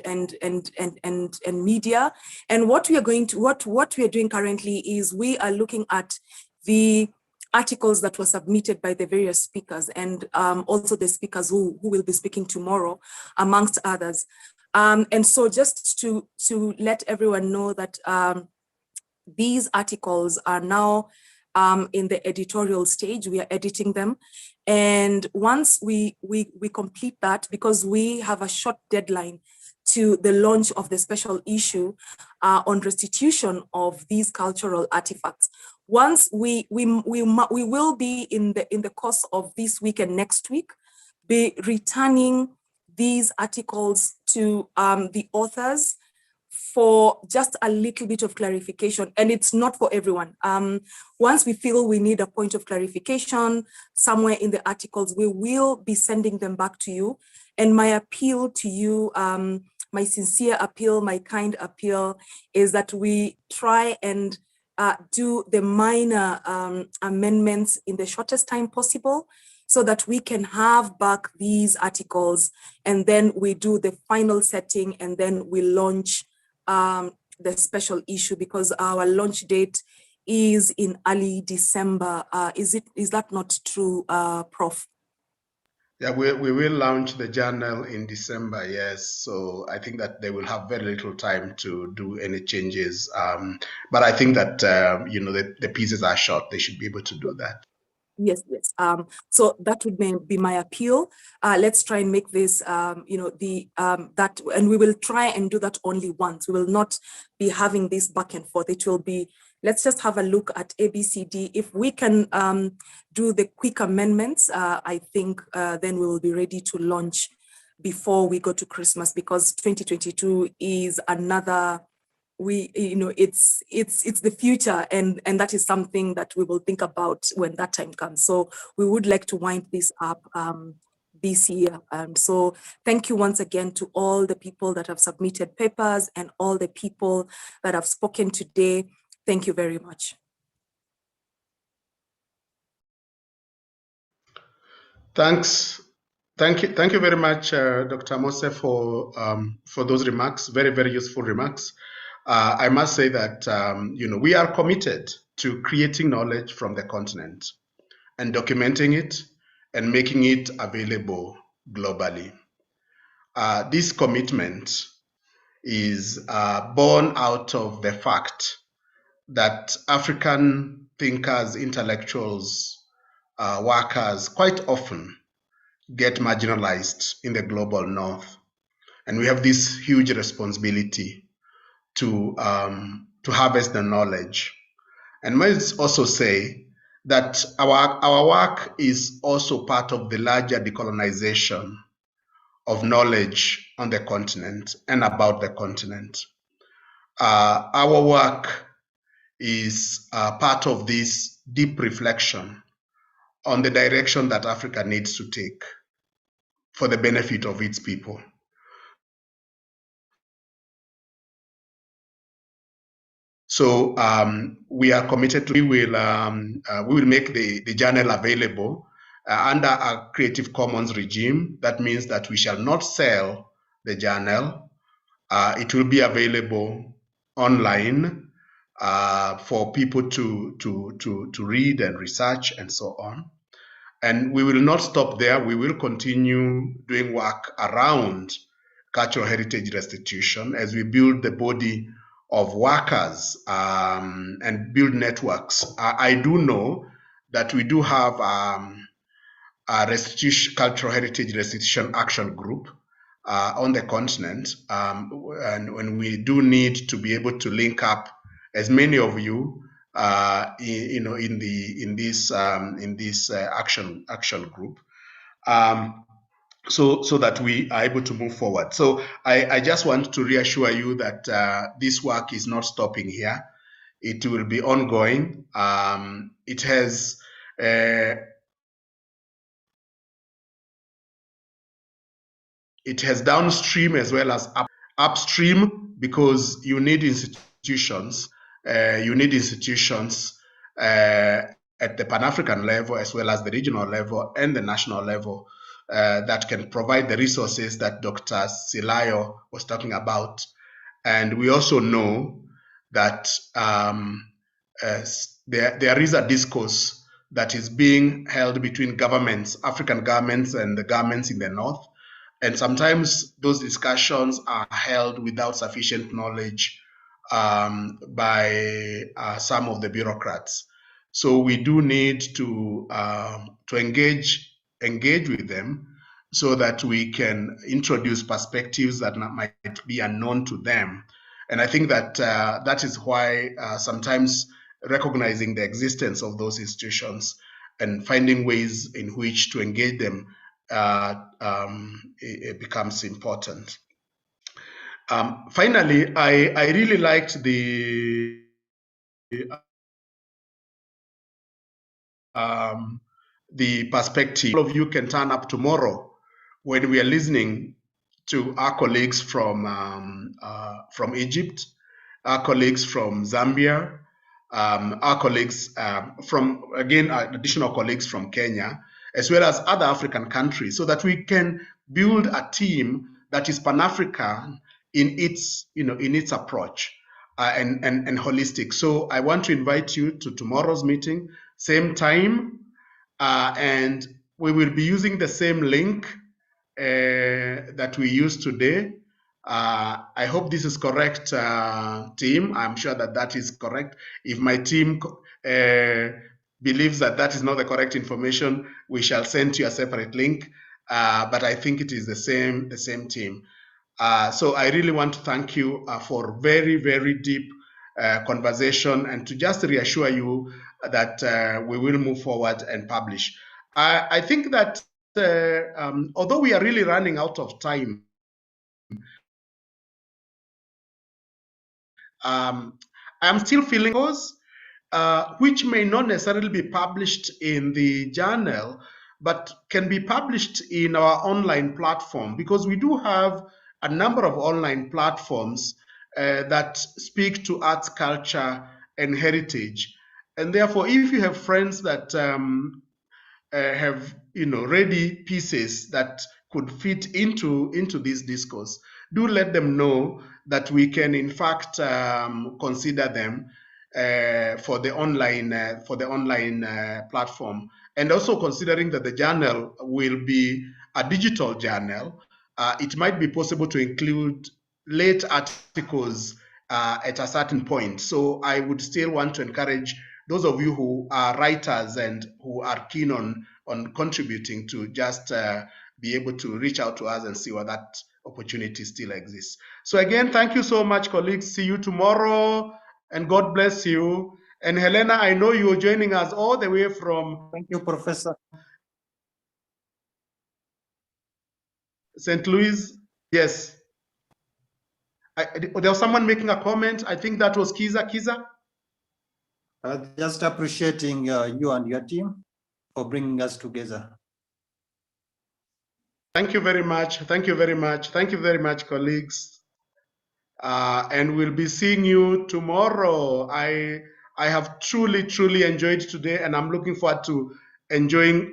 H: Media. And what we are doing currently is we are looking at the articles that were submitted by the various speakers and also the speakers who will be speaking tomorrow, amongst others. And so just to let everyone know that these articles are now in the editorial stage. We are editing them. And once we complete that, because we have a short deadline to the launch of the special issue on restitution of these cultural artifacts. Once we will be in the course of this week and next week, be returning these articles to the authors for just a little bit of clarification, and it's not for everyone. Once we feel we need a point of clarification somewhere in the articles, we will be sending them back to you. And my appeal to you, my sincere appeal, my kind appeal, is that we try and do the minor amendments in the shortest time possible so that we can have back these articles, and then we do the final setting, and then we launch the special issue, because our launch date is in early December. Is that not true, Prof?
A: Yeah, we will launch the journal in December, yes. So I think that they will have very little time to do any changes. But I think that, the pieces are short. They should be able to do that.
H: Yes, yes. So that would be my appeal. Let's try and make this, and we will try and do that only once. We will not be having this back and forth. It will be, let's just have a look at ABCD. If we can do the quick amendments, I think then we will be ready to launch before we go to Christmas, because 2022 is another it's the future, and that is something that we will think about when that time comes. So we would like to wind this up this year. And so thank you once again to all the people that have submitted papers and all the people that have spoken today. Thank you very much.
A: Thanks. Thank you very much, Dr. Mosse, for those remarks. Very, very useful remarks. I must say that we are committed to creating knowledge from the continent and documenting it and making it available globally. This commitment is born out of the fact that African thinkers, intellectuals, workers quite often get marginalized in the global north. And we have this huge responsibility to harvest the knowledge. And I must also say that our work is also part of the larger decolonization of knowledge on the continent and about the continent. Our work is part of this deep reflection on the direction that Africa needs to take for the benefit of its people. So we are committed to, we will make the journal available under a Creative Commons regime. That means that we shall not sell the journal. It will be available online for people to read and research and so on. And we will not stop there. We will continue doing work around cultural heritage restitution as we build the body of workers and build networks. I do know that we do have a cultural heritage restitution action group on the continent, and when we do need to be able to link up as many of you in this action group, so that we are able to move forward. So I just want to reassure you that this work is not stopping here. It will be ongoing. It has downstream as well as upstream, because you need institutions. You need institutions at the Pan-African level as well as the regional level and the national level that can provide the resources that Dr. Silayo was talking about. And we also know that there is a discourse that is being held between governments, African governments and the governments in the north. And sometimes those discussions are held without sufficient knowledge by some of the bureaucrats. So we do need to engage with them so that we can introduce perspectives that might be unknown to them. And I think that that is why sometimes recognizing the existence of those institutions and finding ways in which to engage them it becomes important. Finally, I really liked the perspective. All of you can turn up tomorrow when we are listening to our colleagues from Egypt, our colleagues from Zambia, our colleagues from, again, additional colleagues from Kenya, as well as other African countries, so that we can build a team that is Pan-African in its approach and holistic. So I want to invite you to tomorrow's meeting, same time, and we will be using the same link that we used today. I hope this is correct, team. I'm sure that is correct. If my team believes that is not the correct information, we shall send you a separate link. But I think it is the same team. So I really want to thank you for very, very deep conversation, and to just reassure you that we will move forward and publish. I think that although we are really running out of time, I'm still feeling those, which may not necessarily be published in the journal, but can be published in our online platform, because we do have a number of online platforms that speak to arts, culture, and heritage. And therefore, if you have friends that have ready pieces that could fit into this discourse, do let them know that we can in fact consider them for the online platform. And also considering that the journal will be a digital journal, it might be possible to include late articles at a certain point. So I would still want to encourage those of you who are writers and who are keen on contributing to just be able to reach out to us and see whether that opportunity still exists. So again, thank you so much, colleagues. See you tomorrow, and God bless you. And Helena, I know you're joining us all the way from...
G: Thank you, Professor.
A: St. Louis. Yes. There was someone making a comment. I think that was Kiza.
G: Just appreciating you and your team for bringing us together.
A: Thank you very much. Thank you very much. Thank you very much, colleagues. And we'll be seeing you tomorrow. I have truly enjoyed today, and I'm looking forward to enjoying